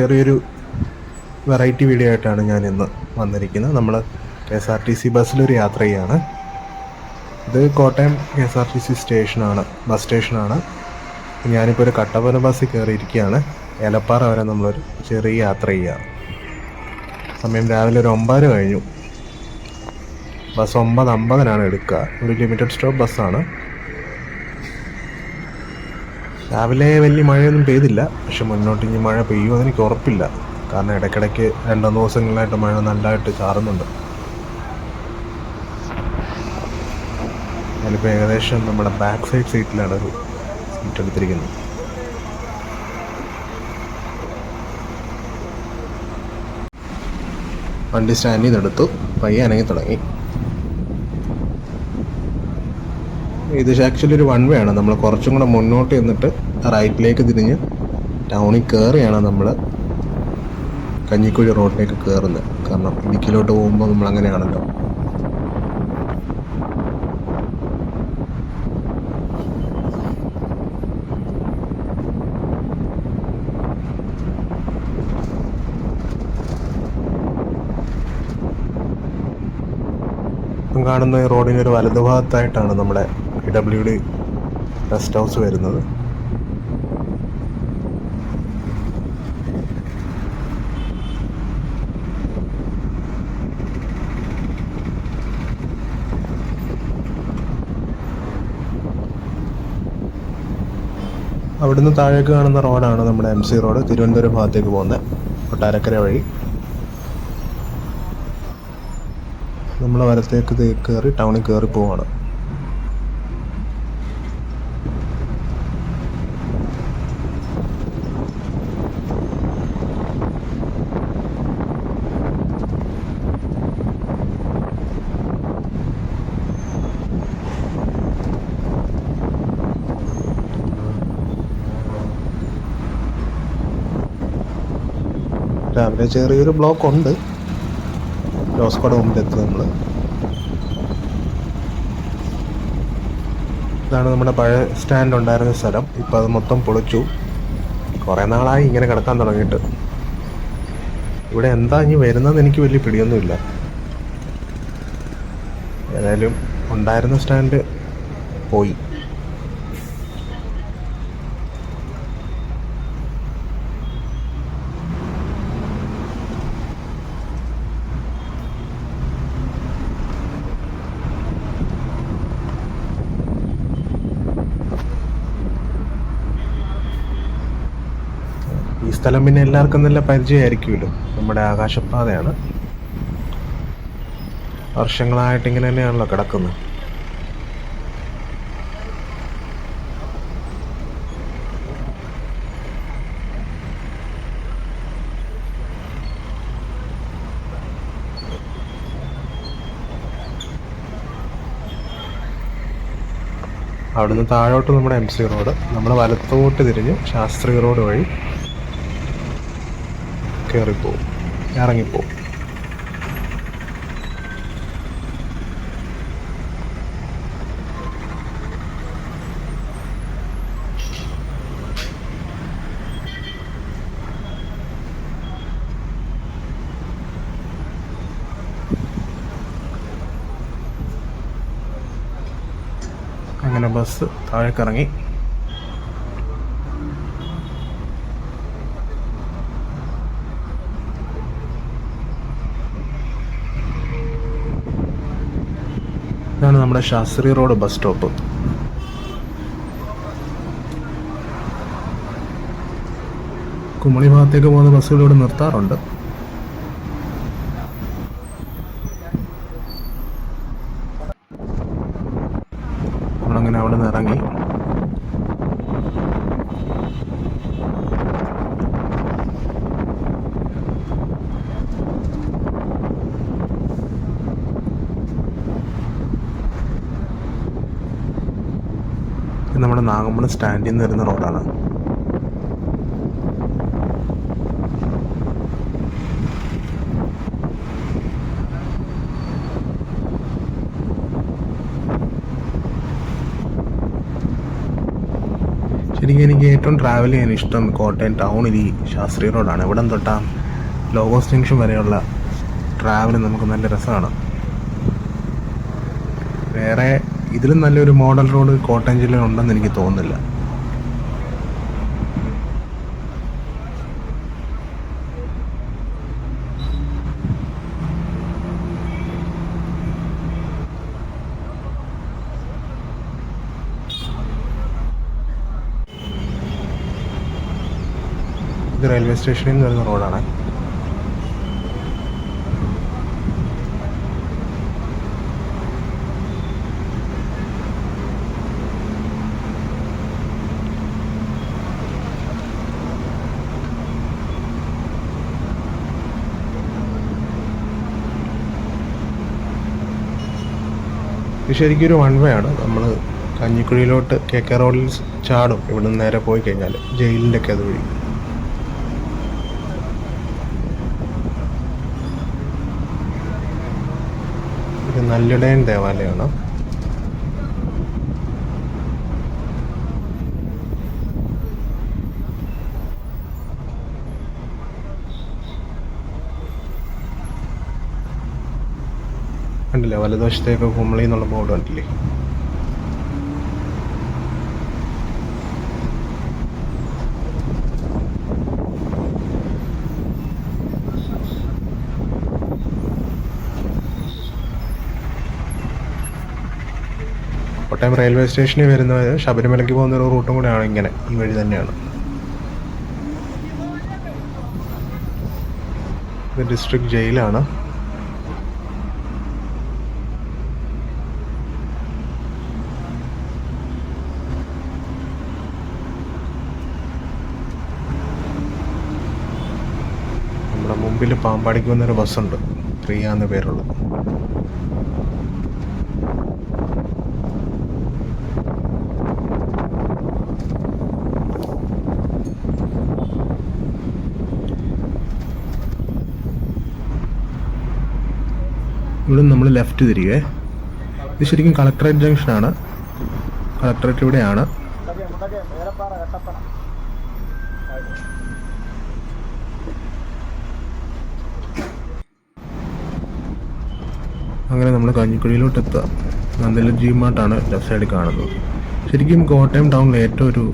ചെറിയൊരു variety video ആയിട്ടാണ് ഞാൻ ഇന്ന് വന്നിരിക്കുന്നത്. നമ്മൾ KSRTC ബസ്സിലൊരു യാത്ര ചെയ്യാണ്. ഇത് കോട്ടയം KSRTC സ്റ്റേഷനാണ്, ബസ് സ്റ്റേഷനാണ്. ഞാനിപ്പോൾ ഒരു കട്ടപ്പന ബസ്സിൽ കയറിയിരിക്കുകയാണ്. ഏലപ്പാറ വരെ നമ്മളൊരു ചെറിയ യാത്ര ചെയ്യുകയാണ്. സമയം രാവിലെ ഒരു 9 കഴിഞ്ഞു. ബസ് 9:50 എടുക്കുക. ഒരു ലിമിറ്റഡ് സ്റ്റോപ്പ് ബസ്സാണ്. രാവിലെ വലിയ മഴയൊന്നും പെയ്തില്ല, പക്ഷെ മുന്നോട്ട് ഇനി മഴ പെയ്യുമെന്ന് എനിക്ക് ഉറപ്പില്ല. കാരണം ഇടയ്ക്കിടയ്ക്ക് 2-3 ദിവസങ്ങളായിട്ട് മഴ നല്ലതായിട്ട് ചാറുന്നുണ്ട്. ഞാനിപ്പോൾ ഏകദേശം നമ്മുടെ ബാക്ക് സൈഡ് സീറ്റിലാണ് ഒരു സീറ്റ് എടുത്തിരിക്കുന്നത്. വണ്ടി സ്റ്റാൻഡിൽ നിന്ന് എടുത്തു, പയ്യെ അനങ്ങി തുടങ്ങി. ഇത് ആക്ച്വലി ഒരു 1 വേ ആണ്. നമ്മൾ കുറച്ചും കൂടെ മുന്നോട്ട് ചെന്നിട്ട് റൈറ്റിലേക്ക് തിരിഞ്ഞ് ടൗണിൽ കയറിയാണ് നമ്മൾ കഞ്ഞിക്കുഴി റോഡിലേക്ക് കയറുന്നത്. കാരണം ഇടുക്കിയിലോട്ട് പോകുമ്പോൾ നമ്മൾ അങ്ങനെയാണല്ലോ. ഇപ്പം കാണുന്ന ഈ റോഡിനൊരു വലതുഭാഗത്തായിട്ടാണ് നമ്മുടെ PWD റെസ്റ്റ് ഹൗസ് വരുന്നത്. അവിടുന്ന് താഴേക്ക് കാണുന്ന റോഡാണ് നമ്മുടെ MC റോഡ്, തിരുവനന്തപുരം ഭാഗത്തേക്ക് പോകുന്നത്, കൊട്ടാരക്കര വഴി. നമ്മൾ വലത്തേക്ക് കയറി ടൗണിൽ കയറി പോവാണ്. രാവിലെ ചെറിയൊരു ബ്ലോക്ക് ഉണ്ട്. ജോസ്കോയുടെ മുമ്പിലെത്തി നമ്മൾ. ഇതാണ് നമ്മുടെ പഴയ സ്റ്റാൻഡ് ഉണ്ടായിരുന്ന സ്ഥലം. ഇപ്പം അത് മൊത്തം പൊളിച്ചു. കുറേ നാളായി ഇങ്ങനെ കിടക്കാൻ തുടങ്ങിയിട്ട്. ഇവിടെ എന്താ ഇനി വരുന്നതെന്ന് എനിക്ക് വലിയ പിടിയൊന്നുമില്ല. ഏതായാലും ഉണ്ടായിരുന്ന സ്റ്റാൻഡ് പോയി. ഈ സ്ഥലം പിന്നെ എല്ലാവർക്കും നല്ല പരിചയമായിരിക്കുമല്ലോ. നമ്മുടെ ആകാശപാതയാണ്. വർഷങ്ങളായിട്ട് ഇങ്ങനെ തന്നെയാണല്ലോ കിടക്കുന്നത്. അവിടുന്ന് താഴോട്ട് നമ്മുടെ MC റോഡ്, നമ്മൾ വലത്തോട്ട് തിരിഞ്ഞ് ശാസ്ത്രി റോഡ് വഴി കയറിപ്പോവും, ഇറങ്ങിപ്പോവും. അങ്ങനെ ബസ് താഴേക്കിറങ്ങി. ഇതാണ് നമ്മുടെ Shastri road bus stop. Kumily ഭാഗത്തേക്ക് പോകുന്ന ബസ്സുകൾ ഇവിടെ നിർത്താറുണ്ട്. നമ്മളങ്ങനെ അവിടെ നിന്ന് ഇറങ്ങി. നമ്മുടെ നാഗമ്പടം സ്റ്റാൻഡിൽ നിന്ന് വരുന്ന റോഡാണ്. ശരിക്കും എനിക്ക് ഏറ്റവും ട്രാവൽ ചെയ്യാൻ ഇഷ്ടം കോട്ടയം ടൗണിൽ ഈ ശാസ്ത്രി റോഡാണ്. ഇവിടം തൊട്ടാ ലോഗോസ് ജംഗ്ഷൻ വരെയുള്ള ട്രാവൽ നമുക്ക് നല്ല രസമാണ്. വേറെ ഇതിലും നല്ലൊരു മോഡൽ റോഡ് കോട്ടയം ജില്ലയിൽ ഉണ്ടെന്ന് എനിക്ക് തോന്നുന്നില്ല. ഇത് റെയിൽവേ സ്റ്റേഷനിൽ നിന്ന് വരുന്ന റോഡാണ്. ഇത് ശരിക്കും ഒരു വൺ വേ ആണ്. നമ്മൾ കഞ്ഞിക്കുഴിയിലോട്ട് KK റോഡിൽ ചാടും. ഇവിടെ നിന്ന് നേരെ പോയി കഴിഞ്ഞാൽ ജയിലിൻ്റെ ഒക്കെ അതുവഴി. ഇത് നല്ലിടയൻ ദേവാലയമാണ്. കണ്ടില്ലേ വലതുവശത്തേക്ക് കുമളി എന്നുള്ള ബോർഡ് കണ്ടില്ലേ? കോട്ടയം റെയിൽവേ സ്റ്റേഷനിൽ വരുന്നവർ ശബരിമലയ്ക്ക് പോകുന്ന ഒരു റൂട്ടും കൂടെയാണ് ഇങ്ങനെ, ഈ വഴി തന്നെയാണ്. ഇത് ഡിസ്ട്രിക്ട് ജയിലാണ്. നമ്മുടെ മുമ്പിൽ പാമ്പാടിക്ക് വന്നൊരു ബസ്സുണ്ട്, പ്രിയ എന്ന പേരുള്ള. ഇവിടെ നമ്മൾ ലെഫ്റ്റ് തിരികെ. ഇത് ശരിക്കും കളക്ടറേറ്റ് ജംഗ്ഷനാണ്. കളക്ടറേറ്റ് ഇവിടെയാണ്. അങ്ങനെ നമ്മൾ കഞ്ഞിക്കുഴിയിലോട്ട് എത്തുക. നന്ദില G-മാർട്ടാണ് ലെഫ്റ്റ് സൈഡിൽ കാണുന്നത്. ശരിക്കും കോട്ടയം ടൗണിൽ ഏറ്റവും ഒരു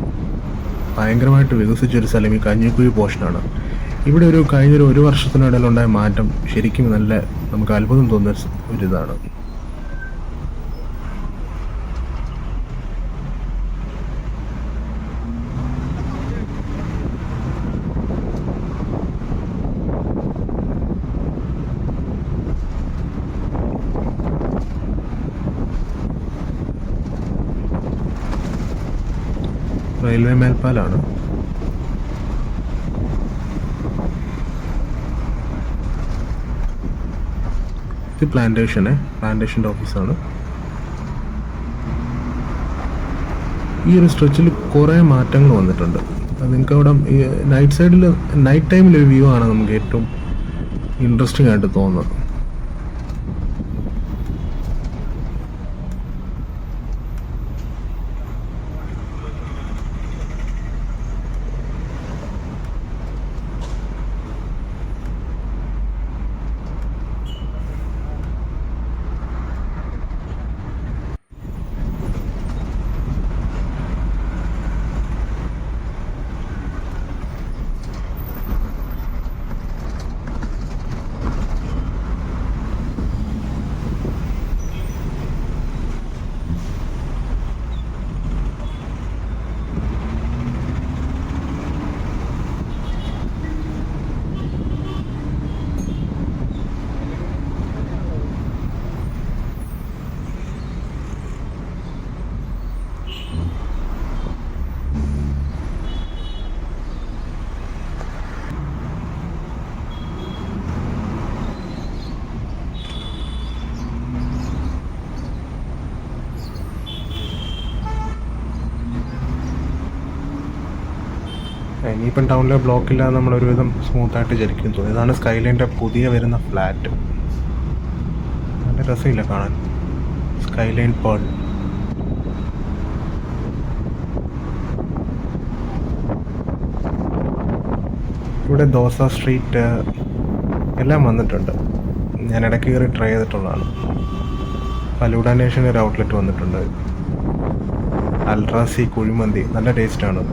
ഭയങ്കരമായിട്ട് വികസിച്ചൊരു സ്ഥലം ഈ കഞ്ഞിക്കുഴി പോർഷനാണ്. ഇവിടെ കഴിഞ്ഞൊരു 1 വർഷത്തിനിടയിലുണ്ടായ മാറ്റം ശരിക്കും നല്ല നമുക്ക് അത്ഭുതം തോന്നുന്ന ഒരിതാണ്. റെയിൽവേ മേൽപ്പാലാണ്. ഇത് പ്ലാന്റേഷൻ്റെ ഓഫീസാണ്. ഈ ഒരു സ്ട്രെച്ചിൽ കുറേ മാറ്റങ്ങൾ വന്നിട്ടുണ്ട്. നിങ്ങൾക്ക് അവിടെ നൈറ്റ് ടൈമിലൊരു വ്യൂ ആണ് നമുക്ക് ഏറ്റവും ഇൻട്രസ്റ്റിംഗ് ആയിട്ട് തോന്നുന്നത്. ഇനിയിപ്പം ടൗണിലെ ബ്ലോക്കില്ലാതെ നമ്മളൊരുവിധം സ്മൂത്തായിട്ട് ചരിക്കും തോന്നി. ഇതാണ് സ്കൈലൈൻ്റെ പുതിയ വരുന്ന ഫ്ലാറ്റ്. നല്ല രസമില്ല കാണാൻ. Skyline pearl. ഇവിടെ ദോസ സ്ട്രീറ്റ് എല്ലാം വന്നിട്ടുണ്ട്. ഞാൻ ഇടയ്ക്ക് കയറി ട്രൈ ചെയ്തിട്ടുള്ളതാണ്. ഫലൂഡ നേഷൻ ഒരു ഔട്ട്ലെറ്റ് വന്നിട്ടുണ്ട്. അൽട്രാസി കുഴിമന്തി നല്ല ടേസ്റ്റാണ്.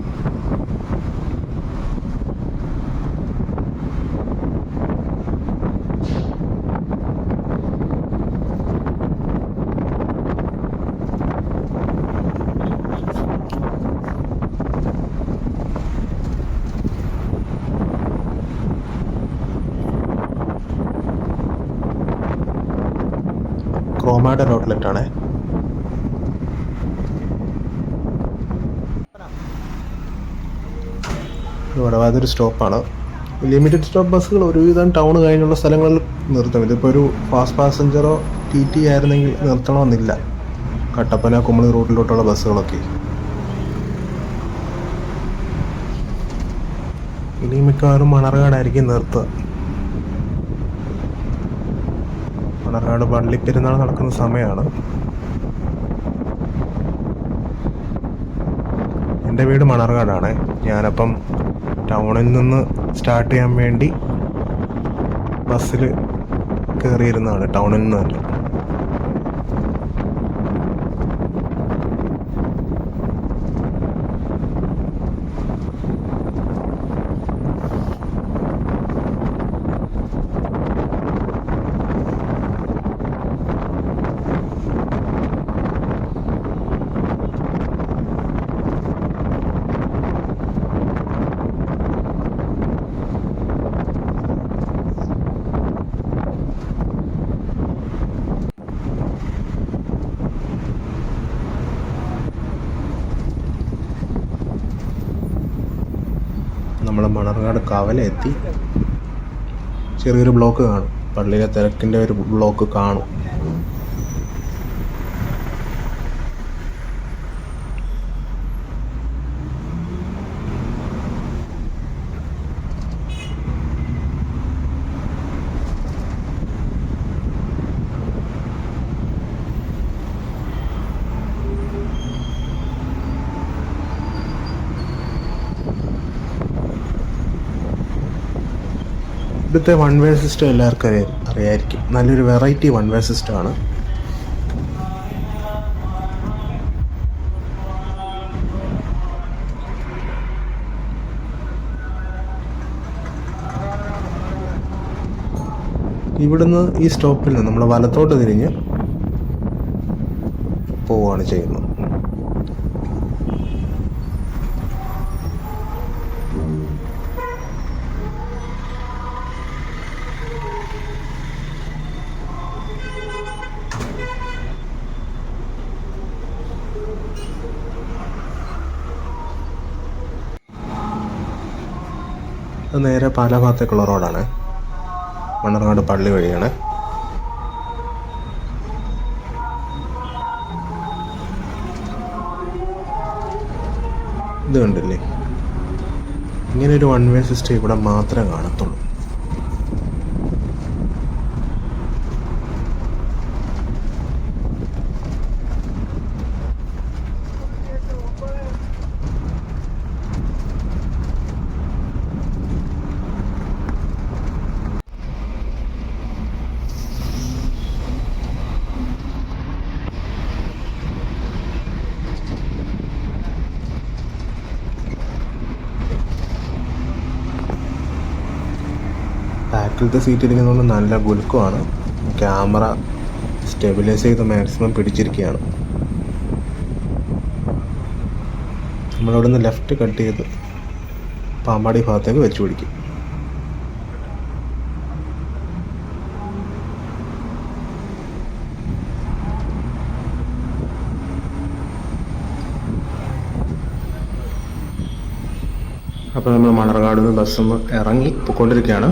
ക്രോമായുടെ ഒരു ഔട്ട്ലെറ്റാണ്. വടവാതൊരു സ്റ്റോപ്പാണ്. ലിമിറ്റഡ് സ്റ്റോപ്പ് ബസ്സുകൾ ഒരുവിധം ടൗൺ കഴിഞ്ഞുള്ള സ്ഥലങ്ങളിൽ നിർത്തും. ഇതിപ്പോൾ ഒരു ഫാസ്റ്റ് പാസഞ്ചറോ TT ആയിരുന്നെങ്കിൽ നിർത്തണമെന്നില്ല. കട്ടപ്പന കുമളി റൂട്ടിലോട്ടുള്ള ബസ്സുകളൊക്കെ ഇനി മിക്കവാറും മണർകാടായിരിക്കും നിർത്തുക. മണർകാട് പള്ളിപ്പെരുന്നാൾ നടക്കുന്ന സമയമാണ്. എൻ്റെ വീട് മണർകാടാണ്. ഞാനപ്പം ടൗണിൽ നിന്ന് സ്റ്റാർട്ട് ചെയ്യാൻ വേണ്ടി ബസ്സിൽ കയറിയിരുന്നതാണ്, ടൗണിൽ നിന്ന് തന്നെ. നമ്മൾ മണർകാട് കവല എത്തി. ചെറിയൊരു ബ്ലോക്ക് കാണും, പള്ളിയിലെ തിരക്കിൻ്റെ ഒരു ബ്ലോക്ക് കാണും. ഇവിടുത്തെ വൺ വേ സിസ്റ്റം എല്ലാവർക്കും അറിയായിരിക്കും. നല്ലൊരു വെറൈറ്റി വൺ വേ സിസ്റ്റമാണ്. ഇവിടുന്ന് ഈ സ്റ്റോപ്പിൽ നിന്ന് നമ്മൾ വലത്തോട്ട് തിരിഞ്ഞ് പോവുകയാണ് ചെയ്യുന്നത്. നേരെ പാലാ ഭാഗത്തേക്കുള്ള റോഡാണ്. മണർകാട് പള്ളി വഴിയാണ്. ഇത് കണ്ടില്ലേ, ഇങ്ങനൊരു വൺ വേ സിസ്റ്റം ഇവിടെ മാത്രമേ കാണത്തുള്ളൂ. ബാക്കിലത്തെ സീറ്റ് ഇരിക്കുന്നതുകൊണ്ട് നല്ല ഗുലുക്കമാണ്. ക്യാമറ സ്റ്റെബിലൈസ് ചെയ്ത് മാക്സിമം പിടിച്ചിരിക്കുകയാണ്. നമ്മളവിടെ നിന്ന് ലെഫ്റ്റ് കട്ട് ചെയ്ത് പാമ്പാടി ഭാഗത്തേക്ക് വെച്ച് പിടിക്കും. അപ്പോൾ നമ്മൾ മണർകാട് നിന്ന് ബസ്സിൽ നിന്ന് ഇറങ്ങി പോയിക്കൊണ്ടിരിക്കുകയാണ്.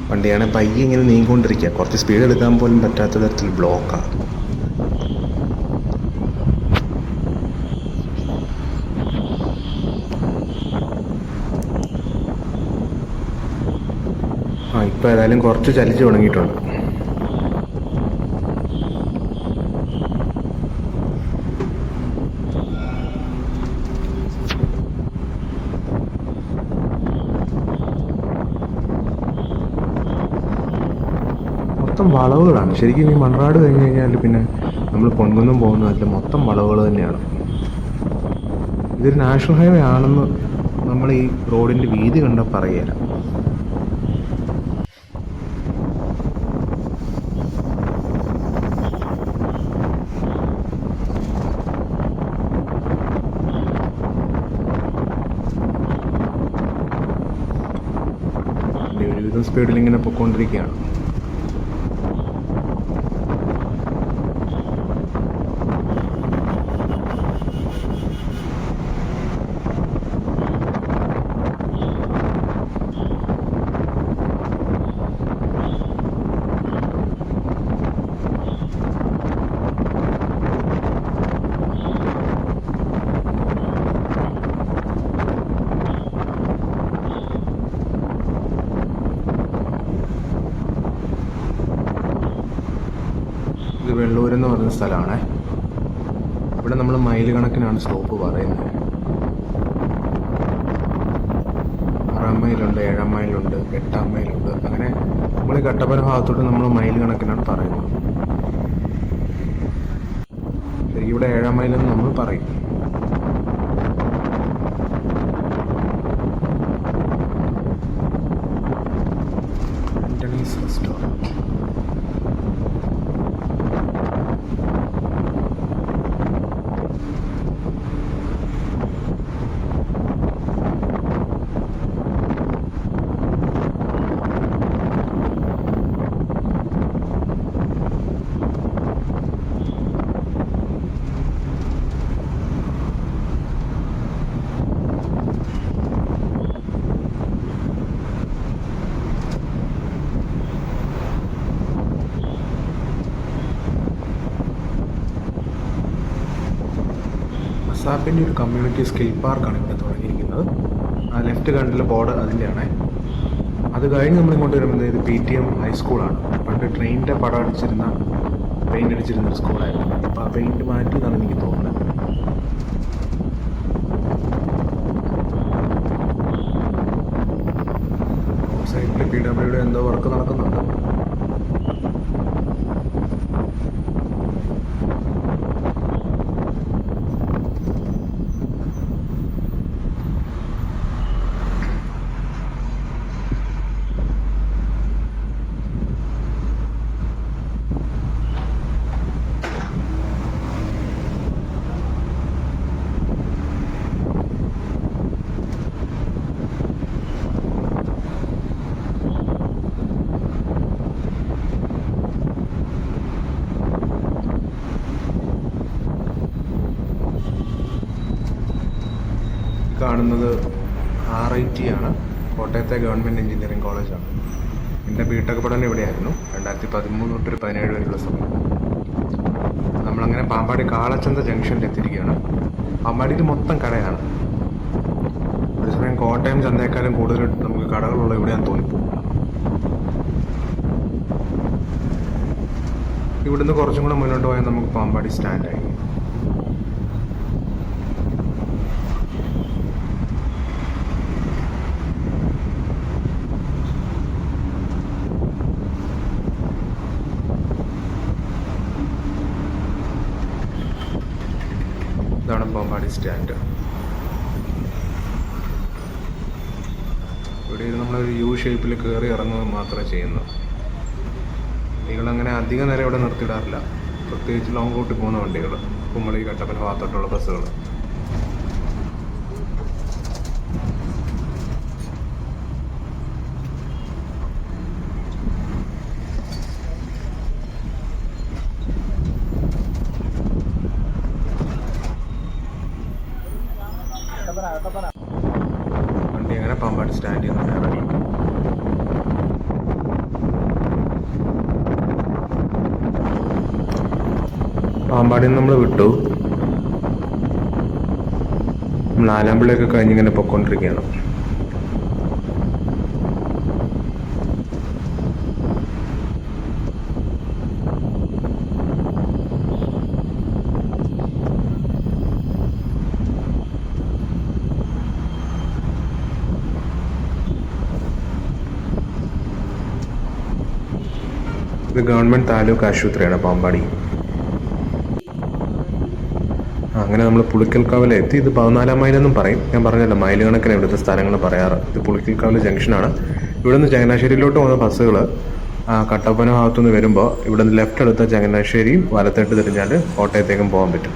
വണ്ടിയാണ് പയ്യെ ഇങ്ങനെ നീങ്ങിക്കൊണ്ടിരിക്കുക. കുറച്ച് സ്പീഡ് എടുക്കാൻ പോലും പറ്റാത്ത തരത്തിൽ ബ്ലോക്കാണ്. ഇപ്പോൾ ഏതായാലും കുറച്ച് ചലിച്ച് തുടങ്ങിയിട്ടുണ്ട്. മൊത്തം വളവുകളാണ്. ശരിക്കും ഈ മൺറാട് കഴിഞ്ഞ് കഴിഞ്ഞാൽ പിന്നെ നമ്മൾ പൊൻകുന്നം പോകുന്നതല്ല, മൊത്തം വളവുകൾ തന്നെയാണ്. ഇതൊരു നാഷണൽ ഹൈവേ ആണെന്ന് നമ്മൾ ഈ റോഡിൻ്റെ വീതി കണ്ടാൽ പറയുകയില്ല. ഒരുവിധം സ്പീഡിൽ ഇങ്ങനെ പൊയ്ക്കൊണ്ടിരിക്കുകയാണ്. ഇത് വെള്ളൂർ എന്ന് പറയുന്ന സ്ഥലമാണ്. ഇവിടെ നമ്മൾ മൈൽ കണക്കിനാണ് സ്റ്റോപ്പ് പറയുന്നത്. 6 മൈലുണ്ട്, 7 മൈലുണ്ട്, 8 മൈലുണ്ട്. അങ്ങനെ നമ്മൾ ഈ കട്ടപ്പന ഭാഗത്തോട്ട് നമ്മൾ മൈൽ കണക്കിനാണ് പറയുന്നത്. ശരിക്കും ഇവിടെ 7 മൈലെന്ന് നമ്മൾ പറയും. Antony's restaurant. മസാപ്പിൻ്റെ ഒരു കമ്മ്യൂണിറ്റി സ്കിൽ പാർക്കാണ് ഇവിടെ തുടങ്ങിയിരിക്കുന്നത്. ആ ലെഫ്റ്റ് കണ്ടിലെ ബോർഡ് അതിൻ്റെയാണ്. അത് കഴിഞ്ഞ് നമ്മളിങ്ങോട്ട് വരുമ്പോൾ ഇത് PTM ഹൈസ്കൂളാണ്. പണ്ട് ട്രെയിനിൻ്റെ പടം അടിച്ചിരുന്ന പെയിൻ്റ് അടിച്ചിരുന്ന ഒരു സ്കൂളായിരുന്നു. അപ്പോൾ ആ പെയിൻറ്റ് മാറ്റി എന്നാണ് എനിക്ക് തോന്നുന്നത്. സൈഡിൽ PWയുടെ എന്തോ വർക്ക് നടക്കുന്നുണ്ട്. കാണുന്നത് RIT ആണ്, കോട്ടയത്തെ ഗവൺമെൻറ് എഞ്ചിനീയറിംഗ് കോളേജാണ്. എൻ്റെ ബിടെക് പഠനം ഇവിടെയായിരുന്നു 2013 തൊട്ട് 17 വരെയുള്ള സമയം. നമ്മളങ്ങനെ പാമ്പാടി കാളച്ചന്ത ജംഗ്ഷനിൽ എത്തിയിരിക്കുകയാണ്. പാമ്പാടിയിൽ മൊത്തം കടയാണ്. ഒരു സമയം കോട്ടയം ചന്തയേക്കാളും കൂടുതൽ നമുക്ക് കടകളുള്ള ഇവിടെയാണെന്ന് തോന്നിപ്പോകും. ഇവിടുന്ന് കുറച്ചും കൂടെ മുന്നോട്ട് പോയാൽ നമുക്ക് പാമ്പാടി സ്റ്റാൻഡായി. ഇതാണ് പാമ്പാടി സ്റ്റാൻഡ്. ഇവിടെ നമ്മളൊരു U ഷേപ്പിൽ കയറി ഇറങ്ങുക മാത്രമേ ചെയ്യുന്നു. വണ്ടികളങ്ങനെ അധികം നേരം ഇവിടെ നിർത്തിയിടാറില്ല, പ്രത്യേകിച്ച് ലോങ് റൂട്ടിൽ പോകുന്ന വണ്ടികൾ, കുമ്മളി കട്ടപ്പന ഭാഗത്തോട്ടുള്ള ബസ്സുകൾ. വണ്ടി അങ്ങനെ പാമ്പാടി സ്റ്റാൻഡിൽ നിന്ന് ഇറങ്ങി. പാമ്പാടിയിൽ നമ്മൾ വിട്ടു. നമ്മൾ ആലമ്പുഴയൊക്കെ കഴിഞ്ഞിങ്ങനെ പൊയ്ക്കൊണ്ടിരിക്കുകയാണ്. ഇത് ഗവൺമെൻറ് താലൂക്ക് ആശുപത്രിയാണ് പാമ്പാടി. അങ്ങനെ നമ്മൾ പുളിക്കൽക്കാവിൽ എത്തി. ഇത് 14 മൈലെന്നും പറയും. ഞാൻ പറഞ്ഞല്ലോ, മൈൽ കണക്കിന് ഇവിടുത്തെ സ്ഥലങ്ങൾ പറയാറ്. ഇത് പുളിക്കൽക്കാവിൽ ജംഗ്ഷനാണ്. ഇവിടുന്ന് ചങ്ങനാശ്ശേരിയിലോട്ട് പോകുന്ന ബസ്സുകൾ കട്ടപ്പന ഭാഗത്തുനിന്ന് വരുമ്പോൾ ഇവിടുന്ന് ലെഫ്റ്റ് എടുത്താൽ ചങ്ങനാശ്ശേരിയും വലത്തോട്ട് തിരിഞ്ഞാൽ കോട്ടയത്തേക്കും പോകാൻ പറ്റും.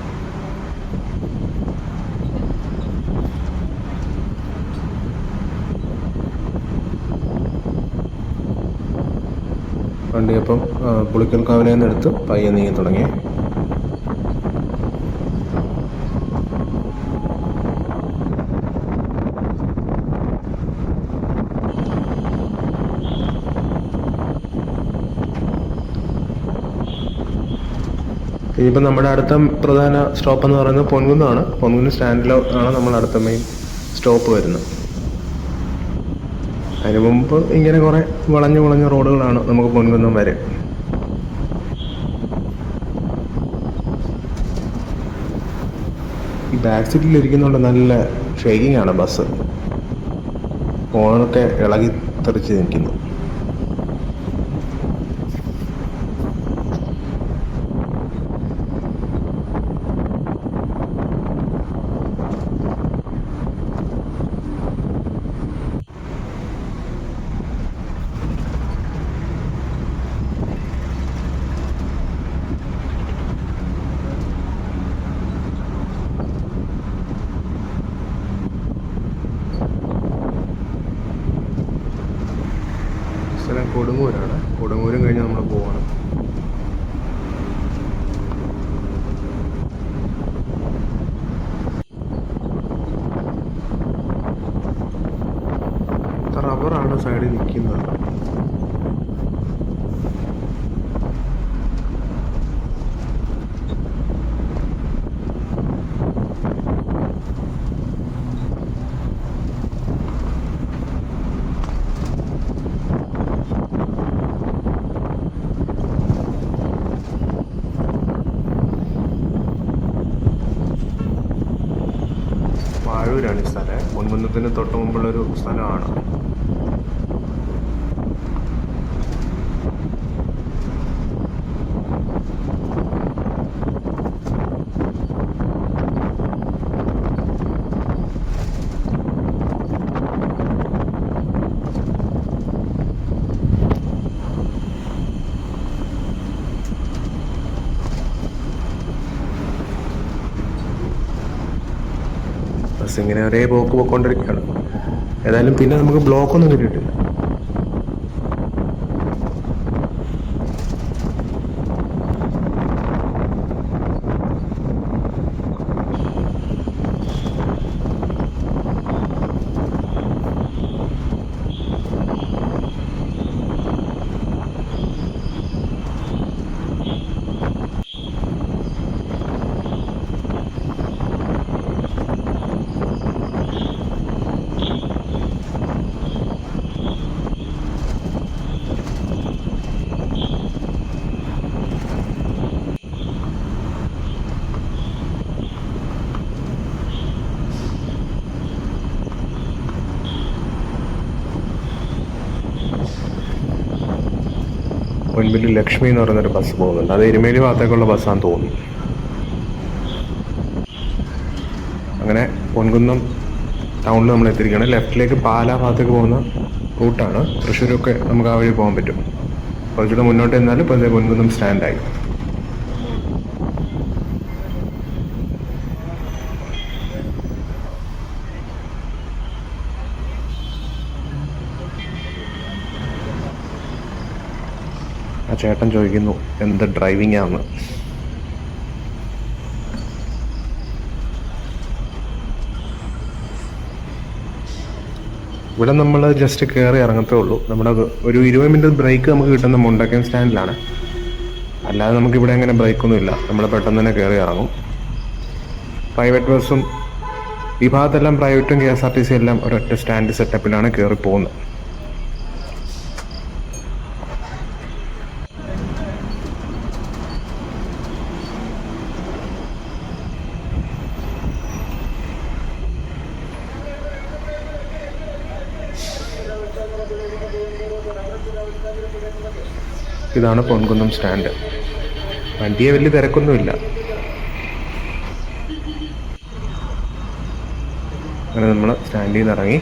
വണ്ടി അപ്പം പുളിക്കൽക്കാവിലെ നിന്ന് എടുത്ത് പയ്യെ നീങ്ങി തുടങ്ങി. ഇനിയിപ്പോൾ നമ്മുടെ അടുത്ത പ്രധാന സ്റ്റോപ്പ് എന്ന് പറയുന്നത് പൊൻകുന്നമാണ്. പൊൻകുന്ന് സ്റ്റാൻഡിലാണ് നമ്മൾ അടുത്ത മെയിൻ സ്റ്റോപ്പ് വരുന്നത്. അതിന് മുമ്പ് ഇങ്ങനെ കുറേ വളഞ്ഞ റോഡുകളാണ് നമുക്ക് പൊൻകുന്നം വരെ. ഈ ബാക്ക് സീറ്റിൽ ഇരിക്കുന്നതുകൊണ്ട് നല്ല ഷേക്കിംഗ് ആണ് ബസ്. ഫോണൊക്കെ ഇളകി തെറിച്ച് നിൽക്കുന്നു. സ്ഥലം കൊടുങ്ങൂരാണ്. കൊടുങ്ങൂരും കഴിഞ്ഞ് നമ്മൾ പോകണം. റബ്ബറാണ് സൈഡിൽ നിൽക്കുന്നത്. വാഴൂരാണ് ഈ സ്ഥലം. പൊൻകുന്നത്തിന് തൊട്ട് മുമ്പുള്ളൊരു സ്ഥലമാണ്. ബസ് ഇങ്ങനെ ഒരേ പോക്ക് പോയിക്കൊണ്ടിരിക്കുകയാണ്. ഏതായാലും പിന്നെ നമുക്ക് ബ്ലോക്കൊന്നും കിട്ടിയിട്ടില്ല. മുൻപിൽ ലക്ഷ്മി എന്ന് പറയുന്നൊരു ബസ് പോകുന്നുണ്ട്. അത് എരുമേലി ഭാഗത്തേക്കുള്ള ബസ്സാണെന്ന് തോന്നുന്നു. അങ്ങനെ പൊൻകുന്നം ടൗണിൽ നമ്മൾ എത്തിയിരിക്കുകയാണ്. ലെഫ്റ്റിലേക്ക് പാലാ ഭാഗത്തേക്ക് പോകുന്ന റൂട്ടാണ്. തൃശ്ശൂരൊക്കെ നമുക്ക് ആ വഴി പോകാൻ പറ്റും. കുറച്ചുകൂടെ മുന്നോട്ട് ചെന്നാലും ഇപ്പോൾ പൊൻകുന്നം സ്റ്റാൻഡായി. ആ ചേട്ടൻ ചോദിക്കുന്നു എന്ത് ഡ്രൈവിംഗ് ആണ്. ഇവിടെ നമ്മൾ ജസ്റ്റ് കയറി ഇറങ്ങത്തേ ഉള്ളൂ. നമ്മുടെ ഒരു 20 മിനിറ്റ് ബ്രേക്ക് നമുക്ക് കിട്ടുന്ന മുണ്ടക്കയം സ്റ്റാൻഡിലാണ്. അല്ലാതെ നമുക്കിവിടെ അങ്ങനെ ബ്രേക്കൊന്നും ഇല്ല. നമ്മൾ പെട്ടെന്ന് തന്നെ കയറി ഇറങ്ങും. പ്രൈവറ്റ് ബസ്സും ഈ ഭാഗത്തെല്ലാം പ്രൈവറ്റും KSRTC എല്ലാം ഒരൊറ്റ സ്റ്റാൻഡ് സെറ്റപ്പിലാണ് കയറി പോകുന്നത്. ഇതാണ് പൊൻകുന്നം സ്റ്റാൻഡ്. വണ്ടിയെ വലിയ തിരക്കൊന്നുമില്ല. അങ്ങനെ നമ്മൾ സ്റ്റാൻഡിൽ നിന്ന് ഇറങ്ങി.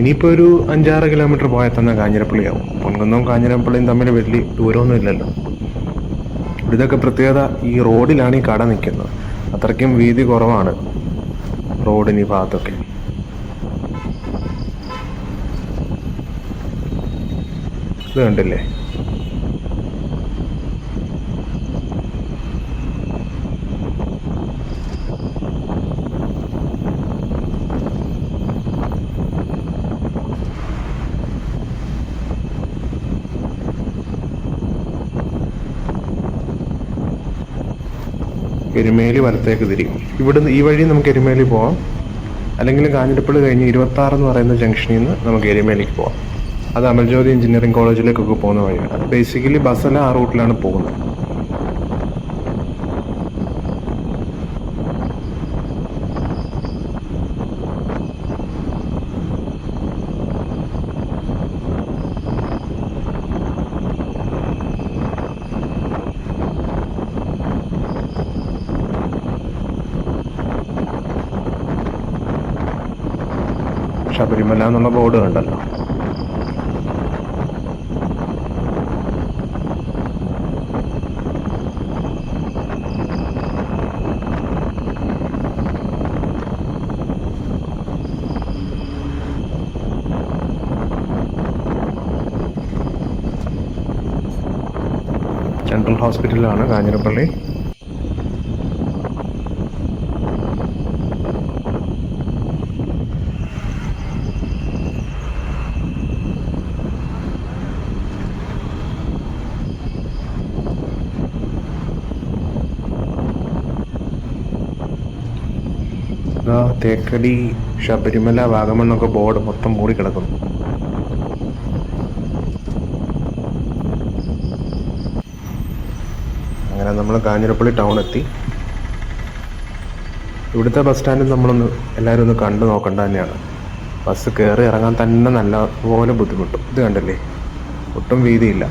ഇനിയിപ്പോൾ ഒരു 5-6 കിലോമീറ്റർ പോയാൽ തന്നെ കാഞ്ഞിരപ്പള്ളിയാവും. പൊൻകുന്നവും കാഞ്ഞിരപ്പള്ളിയും തമ്മിൽ വലിയ ദൂരമൊന്നും ഇല്ലല്ലോ. ഇതൊക്കെ പ്രത്യേകത, ഈ റോഡിലാണ് ഈ കട നിൽക്കുന്നത്. അത്രയ്ക്കും വീതി കുറവാണ് റോഡിന് ഈ ഭാഗത്തൊക്കെ. ഇത് കണ്ടില്ലേ? എരുമേലി വലത്തേക്ക് തിരിയും. ഇവിടുന്ന് ഈ വഴി നമുക്ക് എരുമേലി പോവാം, അല്ലെങ്കിൽ കാഞ്ഞിരപ്പള്ളി കഴിഞ്ഞ് 26 എന്ന് പറയുന്ന ജംഗ്ഷനിൽ നിന്ന് നമുക്ക് എരുമേലിക്ക് പോവാം. അത് അമൽജ്യോതി എഞ്ചിനീയറിംഗ് കോളേജിലേക്കൊക്കെ പോകുന്ന വഴിയാണ്. ബേസിക്കലി ബസ്സെല്ലാം ആ റൂട്ടിലാണ് പോകുന്നത്. ശബരിമല എന്നുള്ള ബോർഡ് കണ്ടല്ലോ. സെൻട്രൽ ഹോസ്പിറ്റലാണ് കാഞ്ഞിരപ്പള്ളി. തേക്കടി, ശബരിമല, വാഗമണ്ണൊക്കെ ബോർഡ് മൊത്തം മൂടിക്കിടക്കുന്നു. അങ്ങനെ നമ്മൾ കാഞ്ഞിരപ്പള്ളി ടൗൺ എത്തി. ഇവിടുത്തെ ബസ് സ്റ്റാൻഡിൽ നമ്മളൊന്ന് എല്ലാവരും ഒന്ന് കണ്ടു നോക്കേണ്ട തന്നെയാണ്. ബസ് കയറി ഇറങ്ങാൻ തന്നെ നല്ലപോലെ ബുദ്ധിമുട്ടും. ഇത് കണ്ടില്ലേ, ഒട്ടും വീതിയില്ല.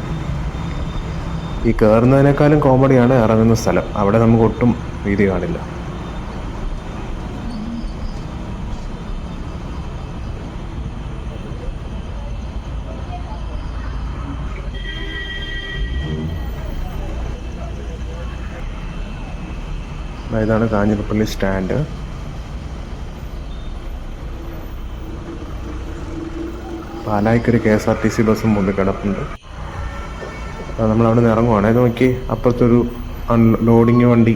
ഈ കയറുന്നതിനേക്കാളും കോമഡിയാണ് ഇറങ്ങുന്ന സ്ഥലം. അവിടെ നമുക്ക് ഒട്ടും വീതി കാണില്ല. ഇതാണ് കാഞ്ഞിരപ്പള്ളി സ്റ്റാൻഡ്. പാലായിക്കൊരു KSRTC ബസ്സും മുന്നിൽ കിടപ്പുണ്ട്. നമ്മളവിടെ നിന്ന് ഇറങ്ങുവാണ്. ഇത് നോക്കി, അപ്പുറത്തൊരു ലോഡിങ് വണ്ടി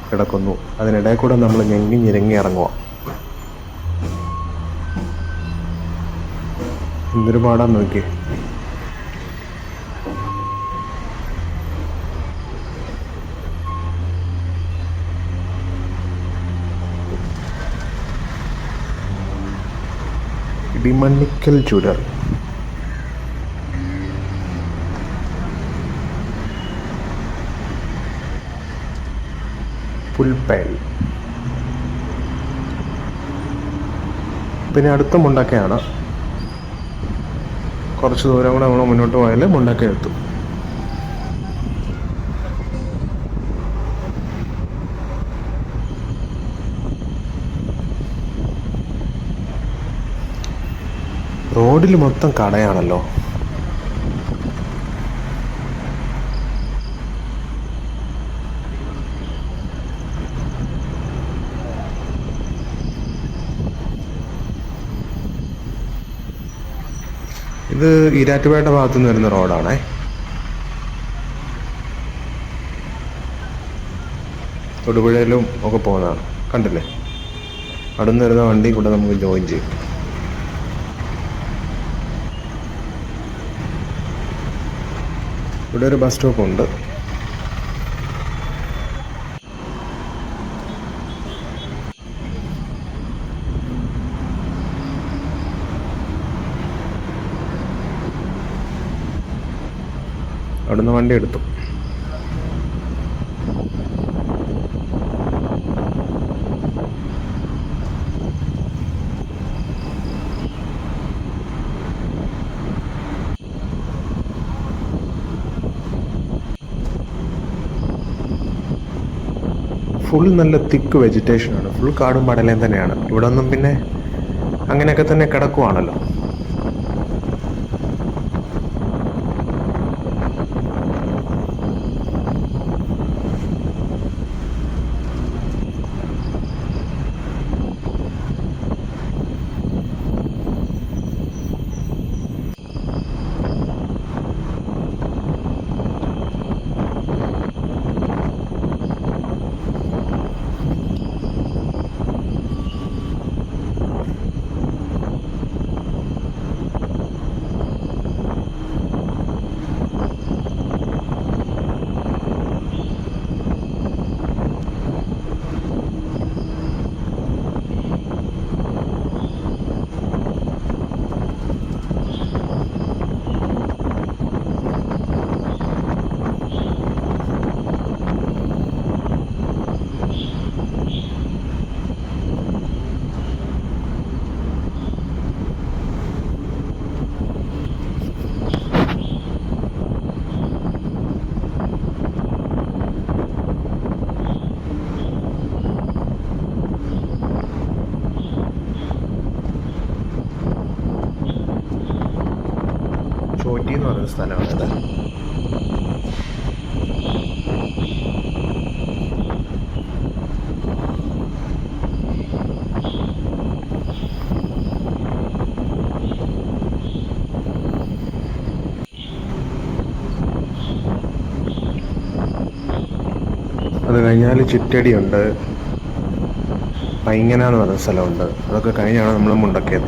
കിടക്കുന്നു. അതിനിടയിൽ കൂടെ നമ്മൾ ഞെങ്ങി ഞെരങ്ങി ഇറങ്ങുക. എന്തൊരു പാടാന്ന് നോക്കി. ഇടിമണ്ണിക്കൽ ചുരർ. പുൽപ്പേൽ. പിന്നെ അടുത്ത മുണ്ടക്കയാണ്. കുറച്ച് ദൂരം കൂടെ നമ്മൾ മുന്നോട്ട് പോയാൽ മുണ്ടക്ക എത്തും. റോഡിൽ മൊത്തം കടയാണല്ലോ. ഇത് ഈരാറ്റുപേട്ട ഭാഗത്തു നിന്ന് വരുന്ന റോഡാണേ. തൊടുപുഴയിലും ഒക്കെ പോകുന്നതാണ്. കണ്ടില്ലേ, അവിടെ നിന്ന് വരുന്ന വണ്ടി കൂടെ നമുക്ക് ജോയിൻ ചെയ്യും. ഇവിടെ ഒരു ബസ് സ്റ്റോപ്പ് ഉണ്ട്. അവിടുന്ന് വണ്ടി എടുത്തു. ഫുൾ നല്ല തിക്ക് വെജിറ്റേഷനാണ്. ഫുൾ കാടും പടലയും തന്നെയാണ്. ഇവിടെ ഒന്നും പിന്നെ അങ്ങനെയൊക്കെ തന്നെ കിടക്കുവാണല്ലോ. ചോറ്റി എന്ന് പറയുന്ന സ്ഥലമാണിത്. അത് കഴിഞ്ഞാൽ ചിറ്റടിയുണ്ട്, പൈങ്ങന എന്ന് പറയുന്ന സ്ഥലമുണ്ട്. അതൊക്കെ കഴിഞ്ഞാണ് നമ്മൾ മുണ്ടക്കയം.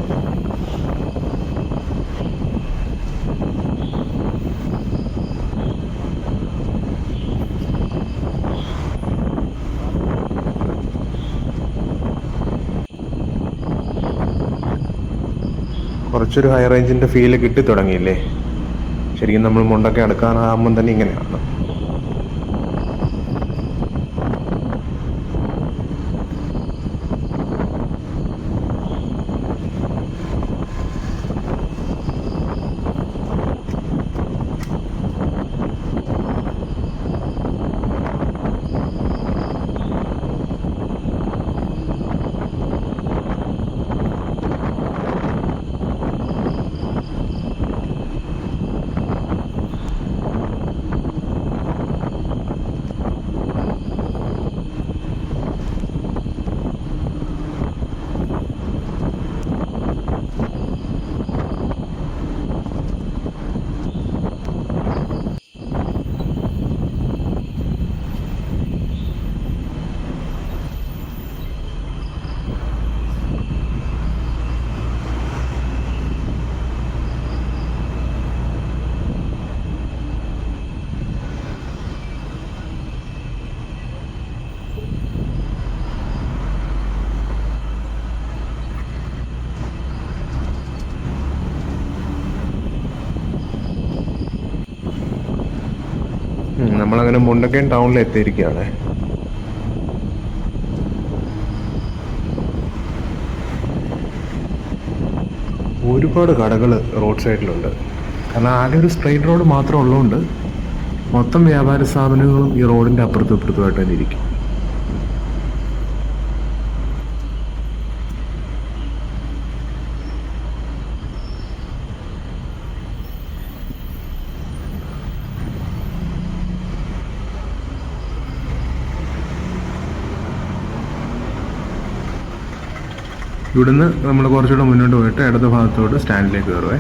കുറച്ചൊരു ഹൈ റേഞ്ചിൻ്റെ ഫീല് കിട്ടി തുടങ്ങിയില്ലേ? ശരിക്കും നമ്മൾ മുണ്ടക്കയം അടുക്കാനാകുമ്പം തന്നെ ഇങ്ങനെയാണ്. നമ്മളങ്ങനെ മുണ്ടക്കയം ടൗണിൽ എത്തിയിരിക്കുകയാണ്. ഒരുപാട് കടകൾ റോഡ് സൈഡിലുണ്ട്. കാരണം ആകെ ഒരു സ്ട്രെയിറ്റ് റോഡ് മാത്രം ഉള്ളതുകൊണ്ട് മൊത്തം വ്യാപാര സ്ഥാപനങ്ങളും ഈ റോഡിൻ്റെ അപ്പുറത്തും ഇപ്പുറത്തുമായിട്ട് തന്നെ ഇരിക്കും. ഇവിടുന്ന് നമ്മൾ കുറച്ചുകൂടെ മുന്നോട്ട് പോയിട്ട് ഇടത് ഭാഗത്തോട്ട് സ്റ്റാൻഡിലേക്ക് കയറുവേ.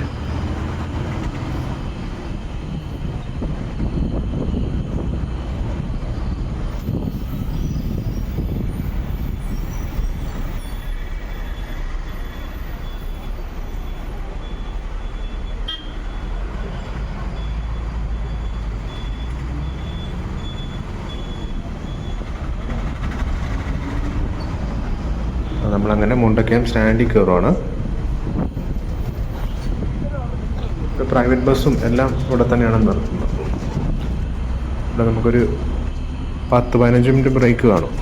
നമ്മളങ്ങനെ മുണ്ടക്കയം സ്റ്റാൻഡിൽ കയറുവാണ്. പ്രൈവറ്റ് ബസ്സും എല്ലാം ഇവിടെ തന്നെയാണ് നിർത്തുന്നത്. ഇവിടെ നമുക്കൊരു 10-15 മിനിറ്റ് ബ്രേക്ക് കാണും.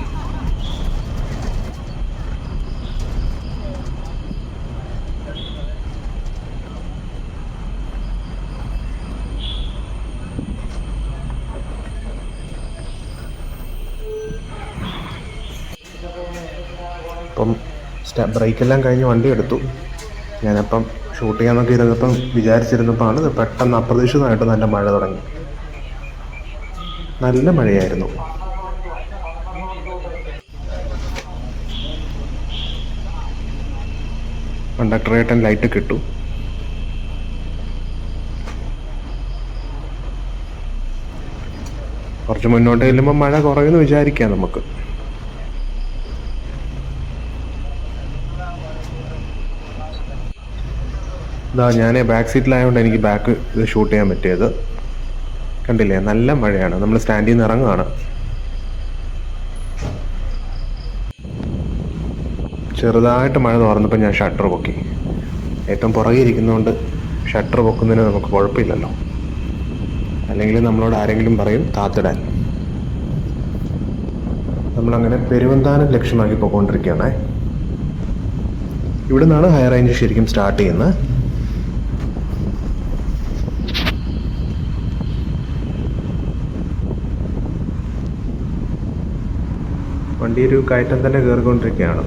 അപ്പം ബ്രേക്കെല്ലാം കഴിഞ്ഞ് വണ്ടി എടുത്തു. ഞാനപ്പം ഷൂട്ട് ചെയ്യാനൊക്കെ ഇരുന്നപ്പം വിചാരിച്ചിരുന്നപ്പോഴാണ് പെട്ടെന്ന് അപ്രതീക്ഷിതമായിട്ട് നല്ല മഴ തുടങ്ങി. നല്ല മഴയായിരുന്നു. കണ്ടക്ടറേട്ടൻ ലൈറ്റ് കിട്ടു. കുറച്ച് മുന്നോട്ട് ചെല്ലുമ്പോൾ മഴ കുറയുമെന്ന് വിചാരിക്കാം നമുക്ക്. ഇതാ ഞാൻ ബാക്ക് സീറ്റിലായതുകൊണ്ട് എനിക്ക് ബാക്ക് ഇത് ഷൂട്ട് ചെയ്യാൻ പറ്റിയത്. കണ്ടില്ലേ, നല്ല മഴയാണ്. നമ്മൾ സ്റ്റാൻഡിൽ നിന്ന് ഇറങ്ങുകയാണ്. ചെറുതായിട്ട് മഴ തോർന്നപ്പോൾ ഞാൻ ഷട്ടർ പൊക്കി. ഏറ്റവും പുറകെ ഇരിക്കുന്നതുകൊണ്ട് ഷട്ടർ പൊക്കുന്നതിന് നമുക്ക് കുഴപ്പമില്ലല്ലോ. അല്ലെങ്കിൽ നമ്മളോട് ആരെങ്കിലും പറയും താത്തിടാൻ. നമ്മളങ്ങനെ പെരുവന്താനം ലക്ഷ്യമാക്കി പോയിക്കൊണ്ടിരിക്കുകയാണേ. ഇവിടെ നിന്നാണ് ഹൈ റേഞ്ച് ശരിക്കും സ്റ്റാർട്ട് ചെയ്യുന്നത്. വണ്ടി ഒരു കയറ്റം തന്നെ കയറിക്കൊണ്ടിരിക്കുകയാണ്.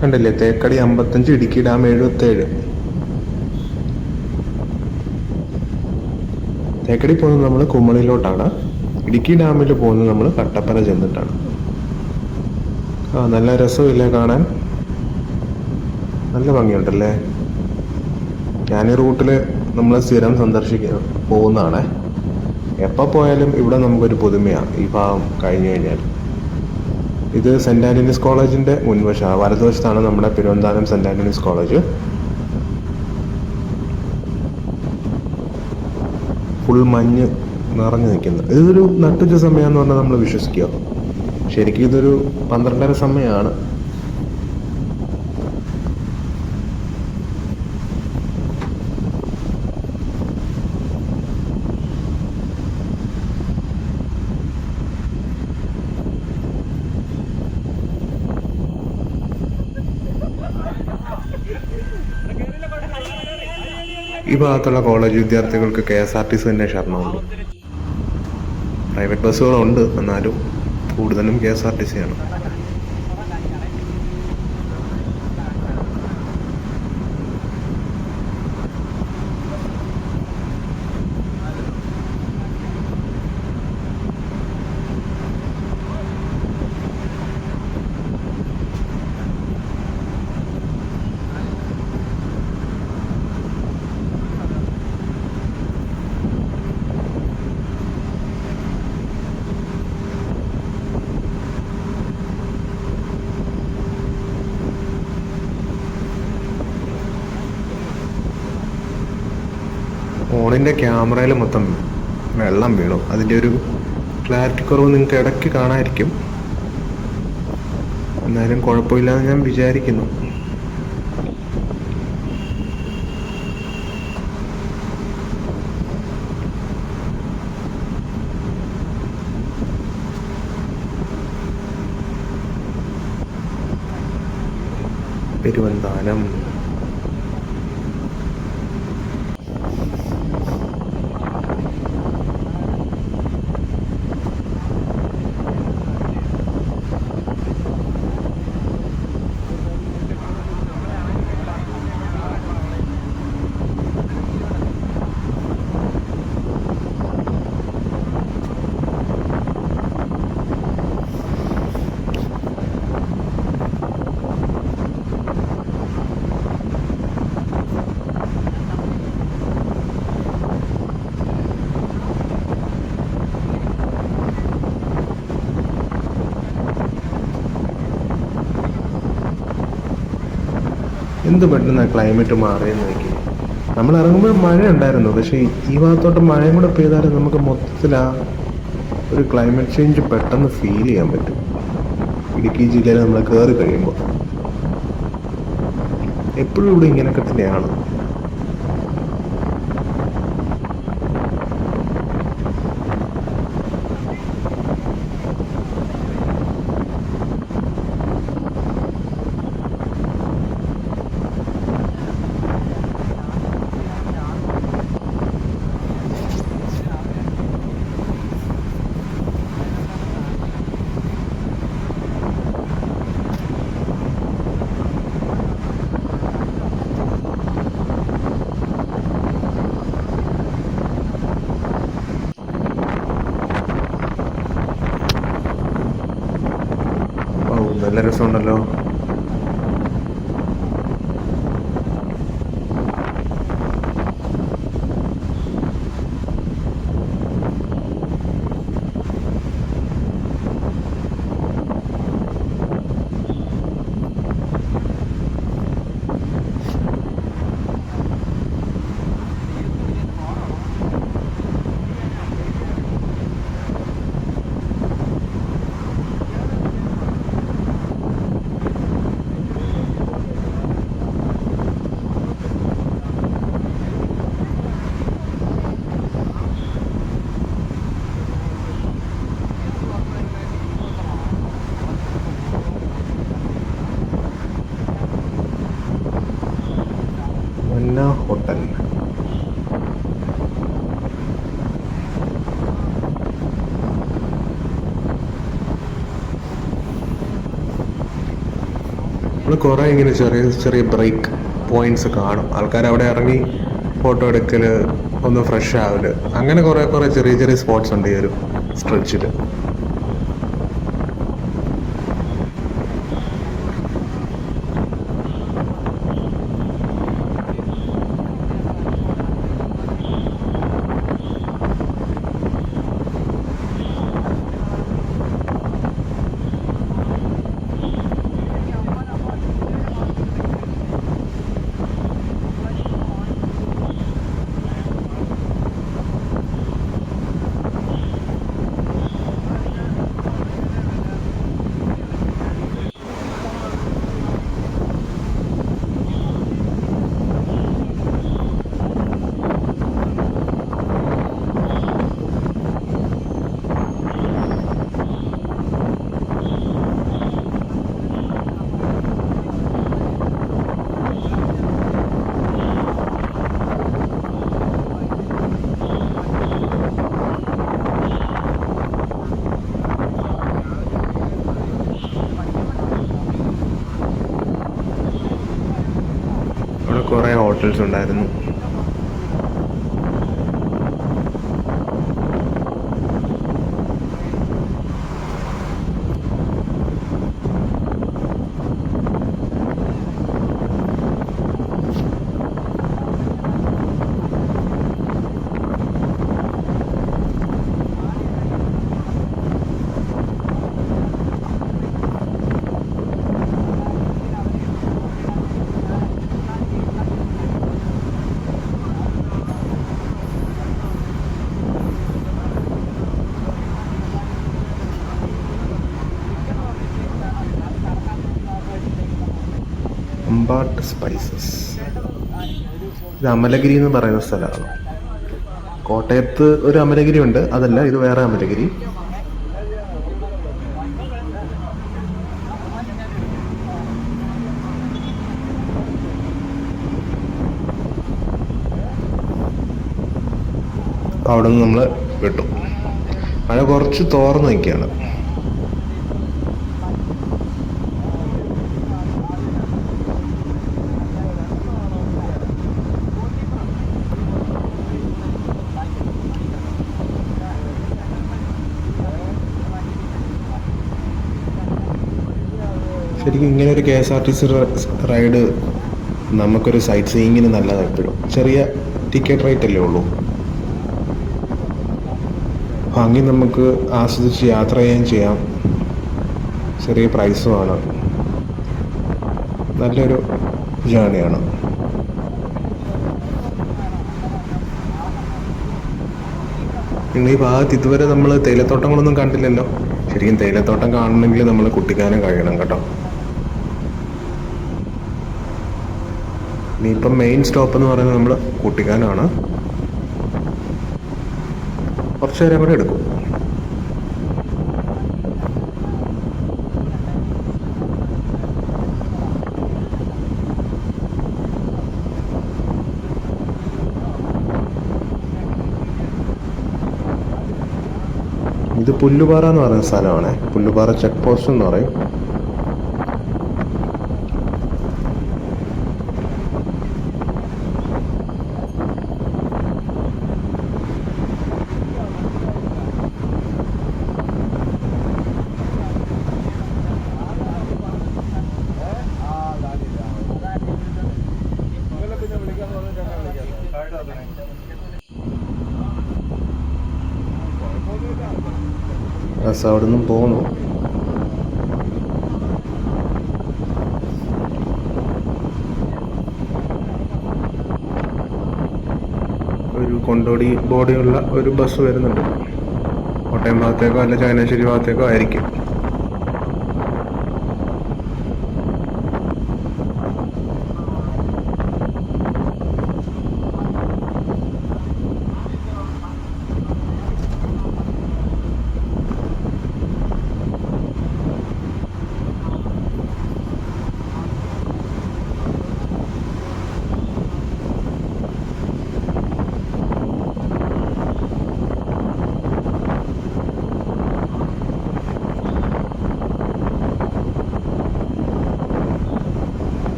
കണ്ടില്ലേ, തേക്കടി 55, ഇടുക്കി ഡാം 77. തേക്കടി പോകുന്നത് നമ്മൾ കുമളിയിലോട്ടാണ്. ഇടുക്കി ഡാമിൽ പോകുന്നത് നമ്മൾ കട്ടപ്പന ചെന്നിട്ടാണ്. നല്ല രസമില്ലേ കാണാൻ? നല്ല ഭംഗിയുണ്ടല്ലേ. ഞാൻ ഈ റൂട്ടിൽ നമ്മൾ സ്ഥിരം പോകുന്നതാണേ. എപ്പോൾ പോയാലും ഇവിടെ നമുക്കൊരു പുതുമയാണ് ഈ ഭാഗം കഴിഞ്ഞു കഴിഞ്ഞാൽ. ഇത് സെൻറ് ആൻ്റണീസ് കോളേജിൻ്റെ മുൻവശമാണ്. വലതുവശത്താണ് നമ്മുടെ Peruvanthanam saint Antony's college. Full മഞ്ഞ് നിറഞ്ഞു നിൽക്കുന്നത്. ഇതൊരു നട്ടുച്ച സമയമെന്ന് പറഞ്ഞാൽ നമ്മൾ വിശ്വസിക്കുക. ശരിക്കും ഇതൊരു 12:30 സമയമാണ്. ഈ ഭാഗത്തുള്ള കോളേജ് വിദ്യാർത്ഥികൾക്ക് KSRTC തന്നെ ശരണമുണ്ട്. പ്രൈവറ്റ് ബസ്സുകളുണ്ട്, എന്നാലും കൂടുതലും KSRTC ആണ്. ഫോണിൻ്റെ ക്യാമറയിൽ മൊത്തം വെള്ളം വീണു. അതിൻ്റെ ഒരു ക്ലാരിറ്റി കുറവ് നിങ്ങൾക്ക് ഇടയ്ക്ക് കാണാമായിരിക്കും. എന്നാലും കുഴപ്പമില്ലാന്ന് ഞാൻ വിചാരിക്കുന്നു. പെരുവന്താനം. എന്ത് പെട്ടെന്ന് ക്ലൈമറ്റ് മാറിയെന്ന് നോക്കി. നമ്മൾ ഇറങ്ങുമ്പോൾ മഴ ഉണ്ടായിരുന്നു, പക്ഷേ ഈ ഭാഗത്തോട്ട് മഴയും കൂടെ പെയ്താലും നമുക്ക് മൊത്തത്തിൽ ആ ഒരു ക്ലൈമറ്റ് ചേഞ്ച് പെട്ടെന്ന് ഫീൽ ചെയ്യാൻ പറ്റും ഇടുക്കി ജില്ലയിൽ നമ്മൾ കയറി കഴിയുമ്പോൾ. എപ്പോഴും ഇവിടെ ഇങ്ങനെയൊക്കെ തന്നെയാണ്. നല്ല രസമുണ്ടല്ലോ. ഹോട്ടൽ. നമ്മൾ കുറേ ഇങ്ങനെ ചെറിയ ചെറിയ ബ്രേക്ക് പോയിന്റ്സ് കാണും. ആൾക്കാർ അവിടെ ഇറങ്ങി ഫോട്ടോ എടുക്കൽ, ഒന്ന് ഫ്രഷ് ആവല്, അങ്ങനെ കുറേ ചെറിയ ചെറിയ സ്പോട്ട്സ് ഉണ്ട് ഈ ഒരു സ്ട്രെച്ചിൽ. കുറേ ഹോട്ടൽസ് ഉണ്ടായിരുന്നു. അമ്പാട്ട് സ്പൈസസ്. ഇത് അമലഗിരി എന്ന് പറയുന്ന സ്ഥലമാണ്. കോട്ടയത്ത് ഒരു അമലഗിരി ഉണ്ട്, അതല്ല, ഇത് വേറെ അമലഗിരി. അവിടെ നിന്ന് നമ്മൾ വിട്ടു. മഴ കുറച്ച് തോർന്ന് നിൽക്കുകയാണ്. ശരിക്കും ഇങ്ങനെ ഒരു KSRTC റൈഡ് നമുക്കൊരു സൈറ്റ് സീയിങ്ങിന് നല്ലതാണ്. എപ്പോഴും ചെറിയ ടിക്കറ്റ് റേറ്റ് അല്ലേ ഉള്ളൂ, ഭംഗി നമുക്ക് ആസ്വദിച്ച് യാത്ര ചെയ്യാൻ ചെറിയ പ്രൈസുമാണ്. നല്ലൊരു ജേണിയാണ്. പിന്നെ ഈ ഭാഗത്ത് ഇതുവരെ നമ്മൾ തേയിലത്തോട്ടങ്ങളൊന്നും കണ്ടില്ലല്ലോ. ശരിക്കും തേയിലത്തോട്ടം കാണണമെങ്കിൽ നമ്മൾ കുട്ടിക്കാനം കഴിയണം കേട്ടോ. ഇനിയിപ്പം മെയിൻ സ്റ്റോപ്പ് എന്ന് പറയുന്നത് നമ്മൾ കുട്ടിക്കാനമാണ്. കുറച്ച് നേരം കൂടെ എടുക്കും. ഇത് പുല്ലുപാറ എന്ന് പറയുന്ന സ്ഥലമാണ്. പുല്ലുപാറ ചെക്ക് പോസ്റ്റ് എന്ന് പറയും. ബസ് അവിടെ നിന്നും പോന്നു. ഒരു കൊണ്ടോടി ബോഡിയുള്ള ഒരു ബസ് വരുന്നുണ്ട്. കോട്ടയം ഭാഗത്തേക്കോ അല്ല ചങ്ങനാശ്ശേരി ഭാഗത്തേക്കോ ആയിരിക്കും.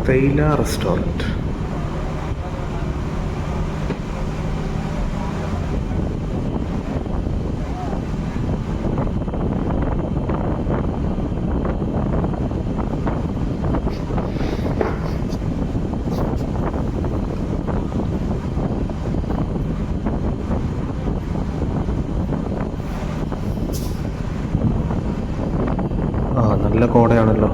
തേയില റെസ്റ്റോറൻറ്റ്. നല്ല കോടയാണല്ലോ.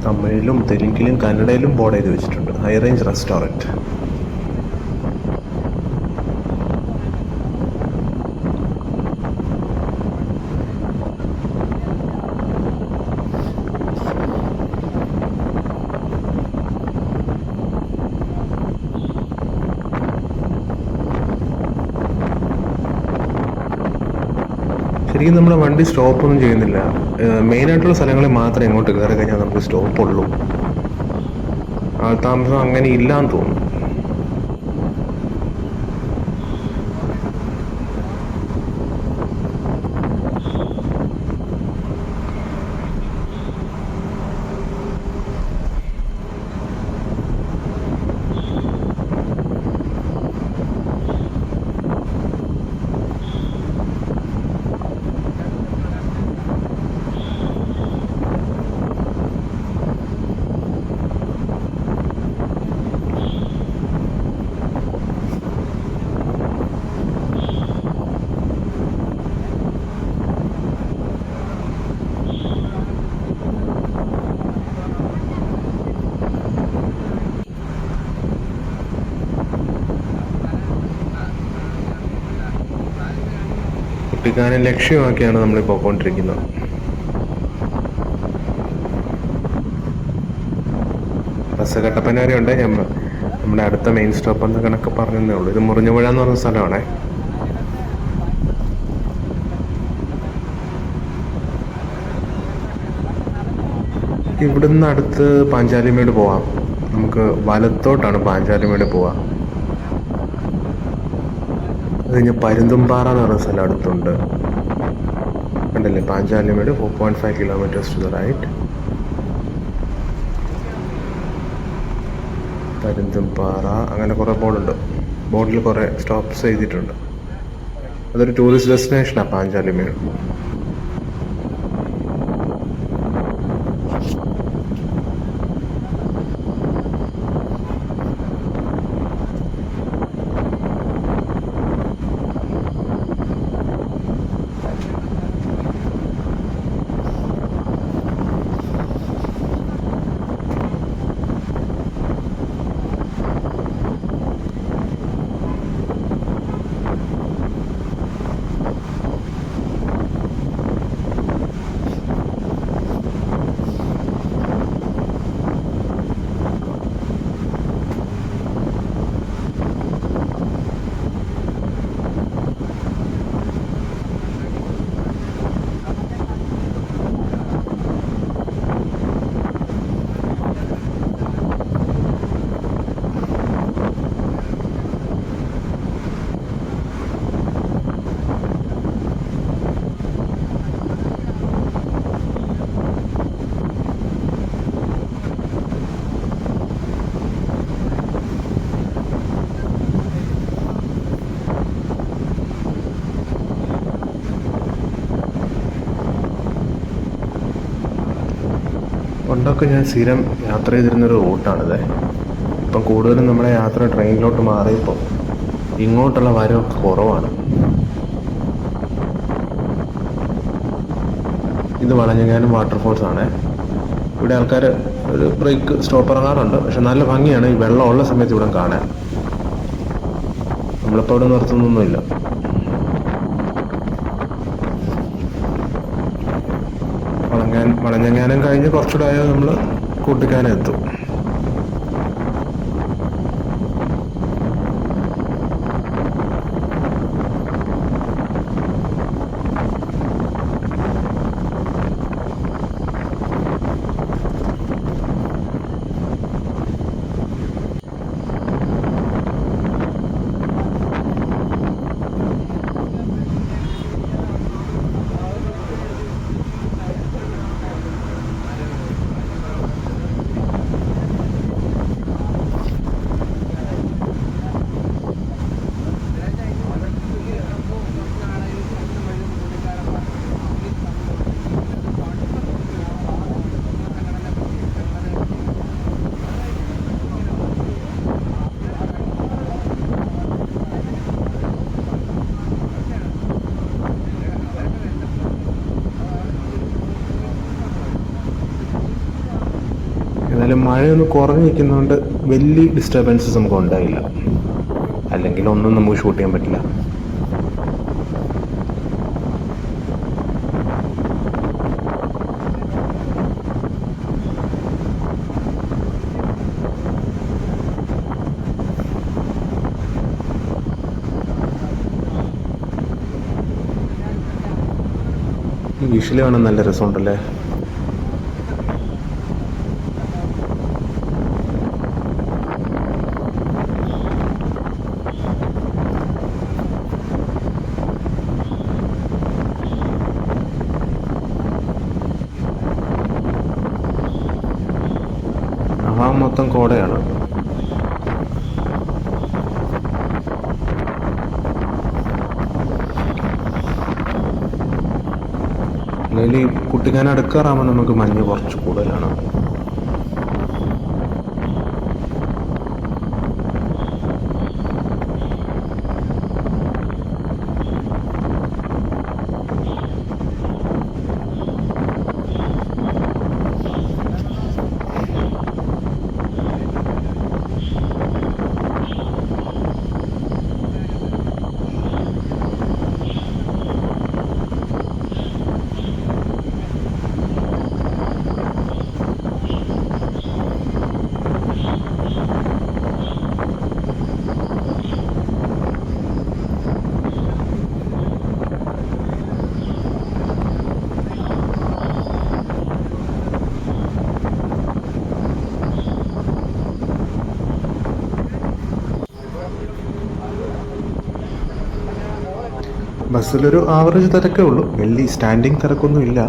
തമിഴിലും തെലുങ്കിലും കന്നഡയിലും ബോർഡ് എഴുതി വെച്ചിട്ടുണ്ട്, ഹൈ റേഞ്ച് റെസ്റ്റോറൻറ്റ്. ശരിക്കും നമ്മുടെ വണ്ടി സ്റ്റോപ്പൊന്നും ചെയ്യുന്നില്ല. മെയിനായിട്ടുള്ള സ്ഥലങ്ങളിൽ മാത്രമേ ഇങ്ങോട്ട് കയറി കഴിഞ്ഞാൽ നമുക്ക് സ്റ്റോപ്പുള്ളൂ. ആൾതാമസം അങ്ങനെ ഇല്ലാന്ന് തോന്നുന്നു. കുട്ടിക്കാനം ലക്ഷ്യമാക്കിയാണ് നമ്മൾ പോയിക്കൊണ്ടിരിക്കുന്നത്. ബസ് കട്ടപ്പന വരെ ഉണ്ട്. നമ്മുടെ അടുത്ത മെയിൻ സ്റ്റോപ്പ് എന്ന കണക്ക് പറഞ്ഞതേ ഉള്ളൂ. ഇത് മുറിഞ്ഞുപുഴ എന്ന് പറഞ്ഞ സ്ഥലമാണേ. ഇവിടുന്ന് അടുത്ത് പാഞ്ചാലിമേട് പോവാം. നമുക്ക് വലത്തോട്ടാണ് പാഞ്ചാലിമേട് പോവാം. അത് കഴിഞ്ഞ് പരുന്തുംപാറ എന്ന് പറയുന്ന സ്ഥലം അടുത്തുണ്ട്. കണ്ടില്ലേ, Panchalimedu 4.5 kilometres to the right. Parunthumpara അങ്ങനെ കുറേ ബോർഡുണ്ട്. ബോർഡിൽ കുറേ സ്റ്റോപ്സ് ചെയ്തിട്ടുണ്ട്. അതൊരു ടൂറിസ്റ്റ് ഡെസ്റ്റിനേഷനാണ് പാഞ്ചാലിമേട്. പണ്ടൊക്കെ ഞാൻ സ്ഥിരം യാത്ര ചെയ്തിരുന്നൊരു റൂട്ടാണിത്. ഇപ്പം കൂടുതലും നമ്മുടെ യാത്ര ട്രെയിനിലോട്ട് മാറിയപ്പോൾ ഇങ്ങോട്ടുള്ള വരവൊക്കെ കുറവാണ്. ഇത് വളഞ്ഞങ്ങാനം വാട്ടർഫോൾസ് ആണ്. ഇവിടെ ആൾക്കാർ ഒരു ബ്രേക്ക് സ്റ്റോപ്പ് ഇറങ്ങാറുണ്ട്. പക്ഷെ നല്ല ഭംഗിയാണ് ഈ വെള്ളമുള്ള സമയത്ത് ഇവിടെ കാണാൻ. നമ്മളിപ്പോൾ ഇവിടെ നിർത്തുന്നൊന്നുമില്ല. വളഞ്ഞങ്ങാനം കഴിഞ്ഞ് കുറച്ചുകൂടെ ആയാൽ നമ്മൾ കുട്ടിക്കാനം എത്തും. എന്നാലും മഴയൊന്ന് കുറഞ്ഞ് നിൽക്കുന്നതുകൊണ്ട് വലിയ ഡിസ്റ്റർബൻസസ് നമുക്ക് ഉണ്ടായില്ല. അല്ലെങ്കിൽ ഒന്നും നമുക്ക് ഷൂട്ട് ചെയ്യാൻ പറ്റില്ല. ഈ വിഷ്വൽ കാണാൻ നല്ല രസമുണ്ടല്ലേ. മൊത്തം കോടയാണ്. അല്ലെങ്കിൽ ഈ കുട്ടിക്കാനം അടുക്കാറാകുമ്പോൾ നമുക്ക് മഞ്ഞ് കുറച്ച് കൂടുതലാണ്. ബസ്സിലൊരു ആവറേജ് തിരക്കേ ഉള്ളൂ, വലിയ സ്റ്റാൻഡിങ് തിരക്കൊന്നും ഇല്ല.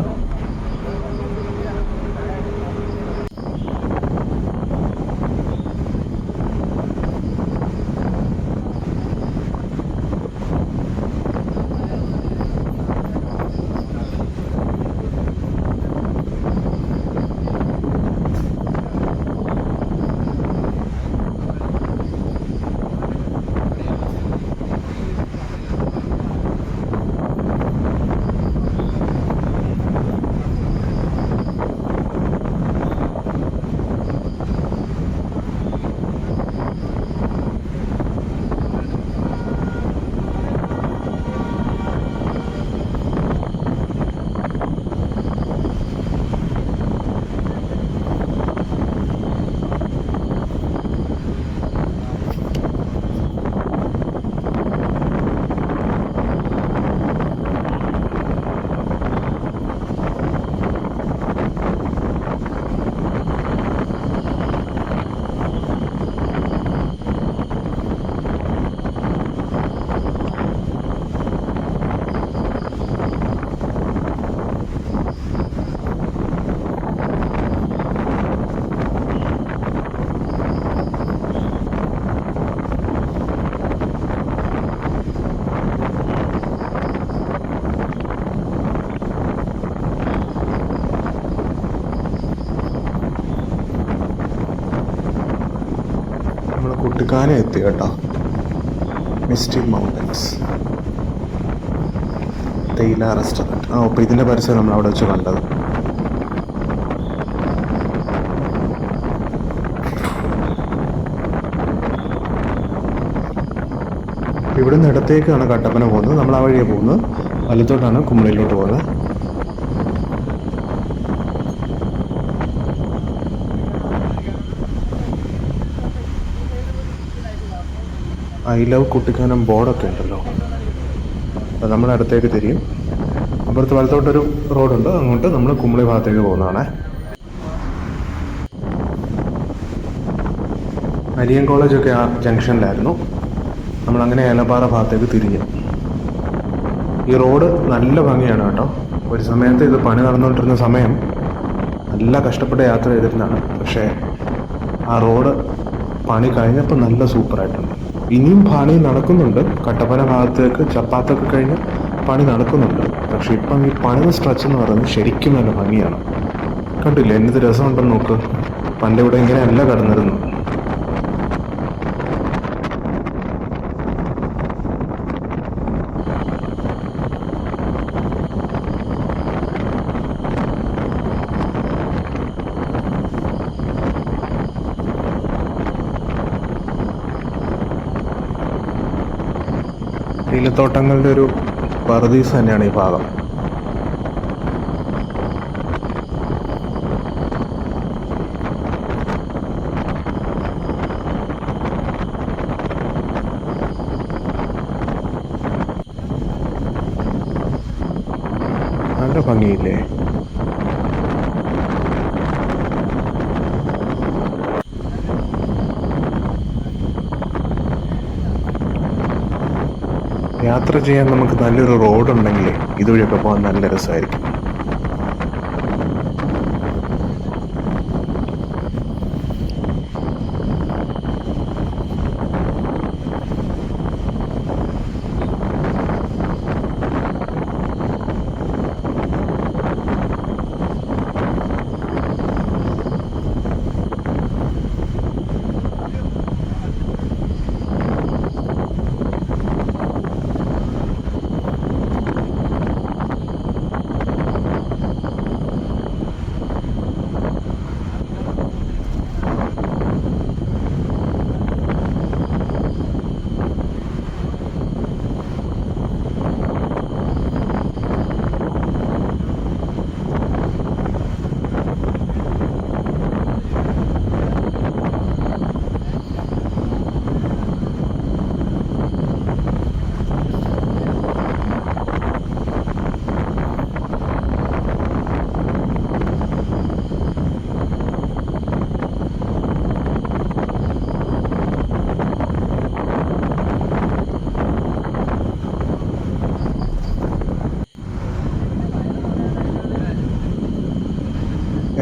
നമ്മൾ കുട്ടിക്കാനം എത്തി കേട്ടോ. മിസ്റ്റി മൗണ്ടൻസ് തേയില റെസ്റ്റോറൻറ്റ്. അപ്പോൾ ഇതിൻ്റെ പരസ്യം നമ്മൾ അവിടെ വെച്ച് കണ്ടത്. ഇവിടുന്ന് ഇടത്തേക്കാണ് കട്ടപ്പന പോകുന്നത്. നമ്മൾ ആ വഴിയാണ് പോകുന്നത്. വലത്തോട്ടാണ് കുമളിയിലോട്ട് പോകുന്നത്. ഐ ലവ് കുട്ടിക്കാനം ബോർഡൊക്കെ ഉണ്ടല്ലോ. അത് നമ്മുടെ അടുത്തേക്ക് തിരിയും. അപ്പുറത്ത് വലത്തോട്ടൊരു റോഡുണ്ട്, അങ്ങോട്ട് നമ്മൾ കുമളി ഭാഗത്തേക്ക് പോകുന്നതാണ്. അരിയൻ കോളേജൊക്കെ ആ ജംഗ്ഷനിലായിരുന്നു. നമ്മളങ്ങനെ ഏലപ്പാറ ഭാഗത്തേക്ക് തിരിഞ്ഞു. ഈ റോഡ് നല്ല ഭംഗിയാണ് കേട്ടോ. ഒരു സമയത്ത് ഇത് പണി നടന്നുകൊണ്ടിരുന്ന സമയം നല്ല കഷ്ടപ്പെട്ട് യാത്ര ചെയ്തിരുന്നതാണ്. പക്ഷേ ആ റോഡ് പണി കഴിഞ്ഞപ്പോൾ നല്ല സൂപ്പറായിട്ടുണ്ട്. ഇനിയും പണി നടക്കുന്നുണ്ട്. കട്ടപ്പന ഭാഗത്തേക്ക് ചപ്പാത്തൊക്കെ കഴിഞ്ഞ് പണി നടക്കുന്നുണ്ട്. പക്ഷെ ഇപ്പം ഈ പണിത സ്ട്രെച്ച് എന്ന് പറയുന്നത് ശരിക്കും നല്ല ഭംഗിയാണ്. കണ്ടില്ലേ എന്ത് രസമുണ്ടെന്ന് നോക്ക്. പണ്ട് ഇവിടെ ഇങ്ങനെയല്ല കടന്നിരുന്നു. തേയിലത്തോട്ടങ്ങളുടെ ഒരു പറുദീസ് തന്നെയാണ് ഈ ഭാഗം. നല്ല ഭംഗിയില്ലേ? യാത്ര ചെയ്യാൻ നമുക്ക് നല്ലൊരു റോഡുണ്ടെങ്കിൽ ഇതുവഴിയൊക്കെ പോകാൻ നല്ല രസമായിരിക്കും.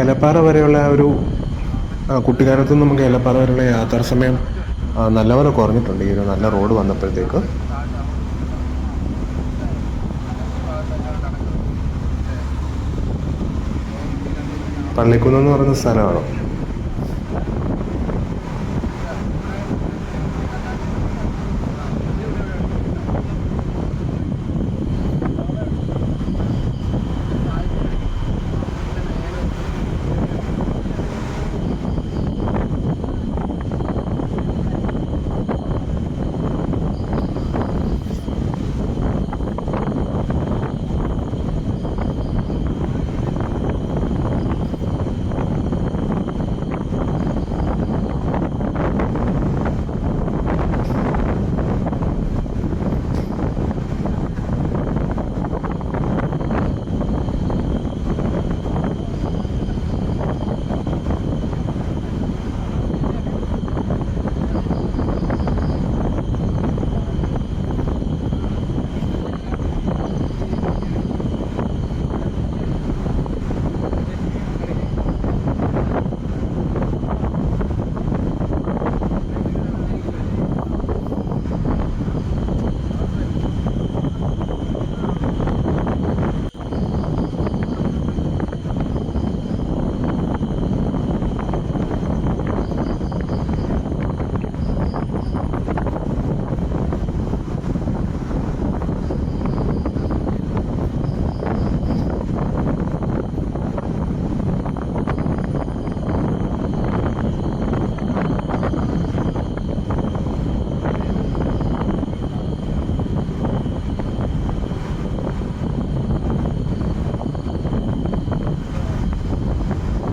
ഏലപ്പാറ വരെയുള്ള ആ ഒരു കുട്ടിക്കാലത്ത് നിന്ന് നമുക്ക് ഏലപ്പാറ വരെയുള്ള യാത്രാ സമയം നല്ലപോലെ കുറഞ്ഞിട്ടുണ്ട് ഈ ഒരു നല്ല റോഡ് വന്നപ്പോഴത്തേക്ക്. പള്ളിക്കുന്ന് എന്ന് പറയുന്ന സ്ഥലമാണ്.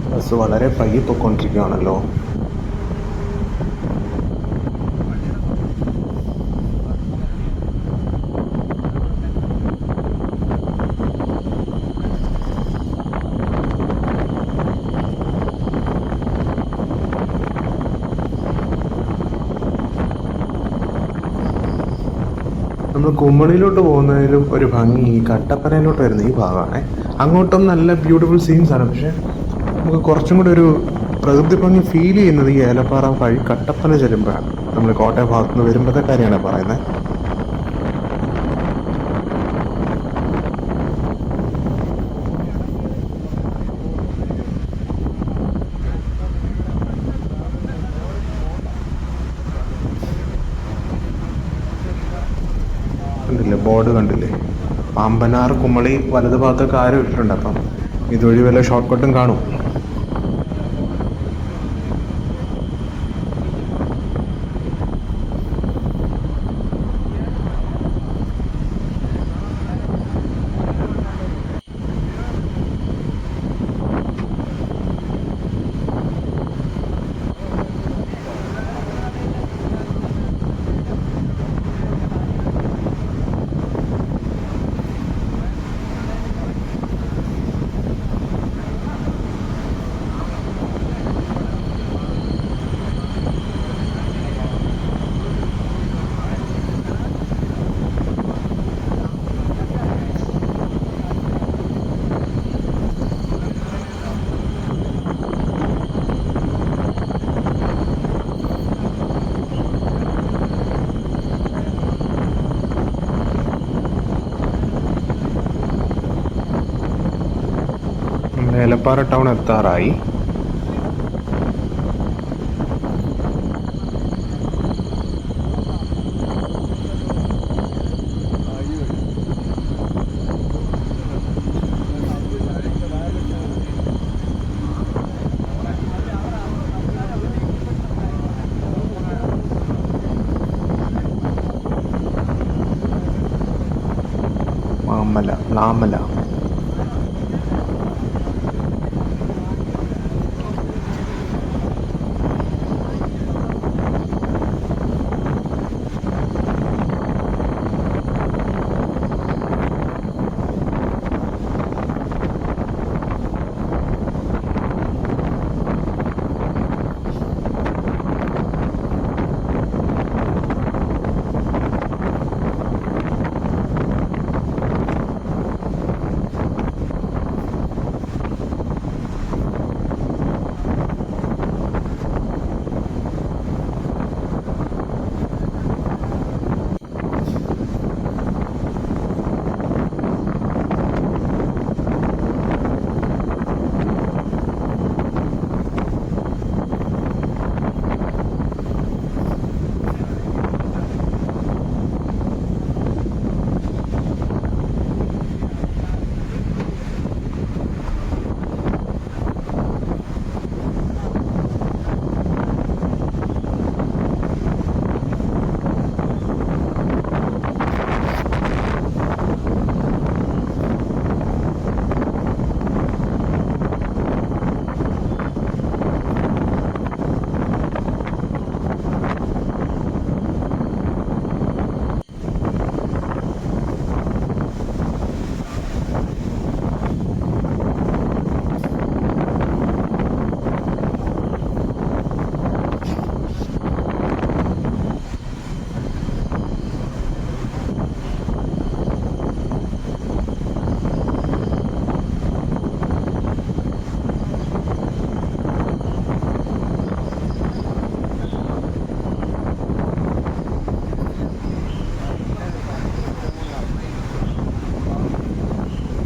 ബസ് വളരെ പയ്യെ പൊയ്ക്കൊണ്ടിരിക്കുകയാണല്ലോ. നമ്മൾ കുമ്മളിയിലോട്ട് പോകുന്നതിലും ഒരു ഭംഗി ഈ കട്ടപ്പനയിലോട്ട് വരുന്ന ഈ ഭാഗമാണ്. അങ്ങോട്ടും നല്ല ബ്യൂട്ടിഫുൾ സീൻസ് ആണ്, പക്ഷെ നമുക്ക് കുറച്ചും കൂടി ഒരു പ്രകൃതി ഭംഗി ഫീൽ ചെയ്യുന്നത് ഈ ഏലപ്പാറ വഴി കട്ടപ്പന ചെല്ലുമ്പോഴാണ്. നമ്മൾ കോട്ടയം ഭാഗത്തു നിന്ന് വരുമ്പോഴത്തെ കാര്യമാണ് പറയുന്നത്. കണ്ടില്ലേ, ബോർഡ് കണ്ടില്ലേ? പാമ്പനാർ കുമളി വലതു ഭാഗത്തൊക്കെ ആരും ഇട്ടിട്ടുണ്ട്. അപ്പം ഇതുവഴി വല്ല ഷോർട്ട് കട്ടും കാണും. ഏലപ്പാറ ടൗൺ എത്താറായി. നാമല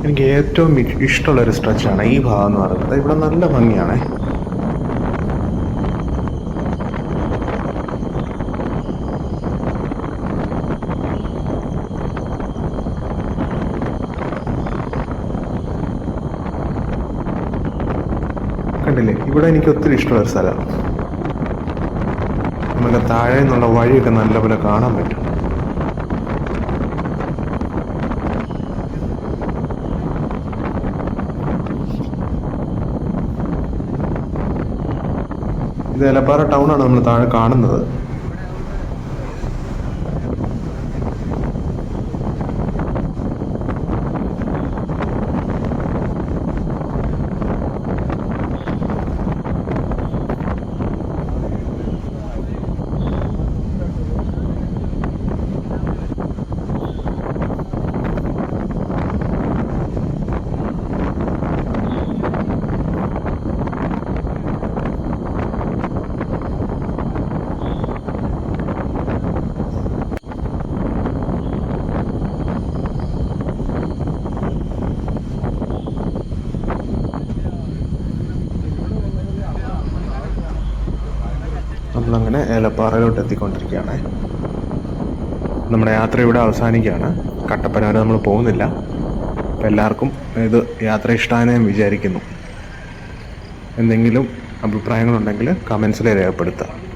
എനിക്ക് ഏറ്റവും ഇഷ്ടമുള്ളൊരു സ്ട്രെച്ചാണ് ഈ ഭാഗം എന്ന് പറയുന്നത്. ഇവിടെ നല്ല ഭംഗിയാണേ. കണ്ടില്ലേ, ഇവിടെ എനിക്ക് ഒത്തിരി ഇഷ്ടമുള്ളൊരു സ്ഥലം. നമുക്ക് താഴെ നിന്നുള്ള വഴിയൊക്കെ നല്ലപോലെ കാണാൻ പറ്റും. ഇത് എലപ്പാറ ടൗണാണ് നമ്മൾ താഴെ കാണുന്നത്. നമ്മളങ്ങനെ ഏലപ്പാറയിലോട്ട് എത്തിക്കൊണ്ടിരിക്കുകയാണ്. നമ്മുടെ യാത്ര ഇവിടെ അവസാനിക്കുകയാണ്. കട്ടപ്പന വരെ നമ്മൾ പോകുന്നില്ല. അപ്പം എല്ലാവർക്കും ഇത് യാത്ര ഇഷ്ടമായെന്ന് ഞാൻ വിചാരിക്കുന്നു. എന്തെങ്കിലും അഭിപ്രായങ്ങളുണ്ടെങ്കിൽ കമൻസിൽ രേഖപ്പെടുത്തുക.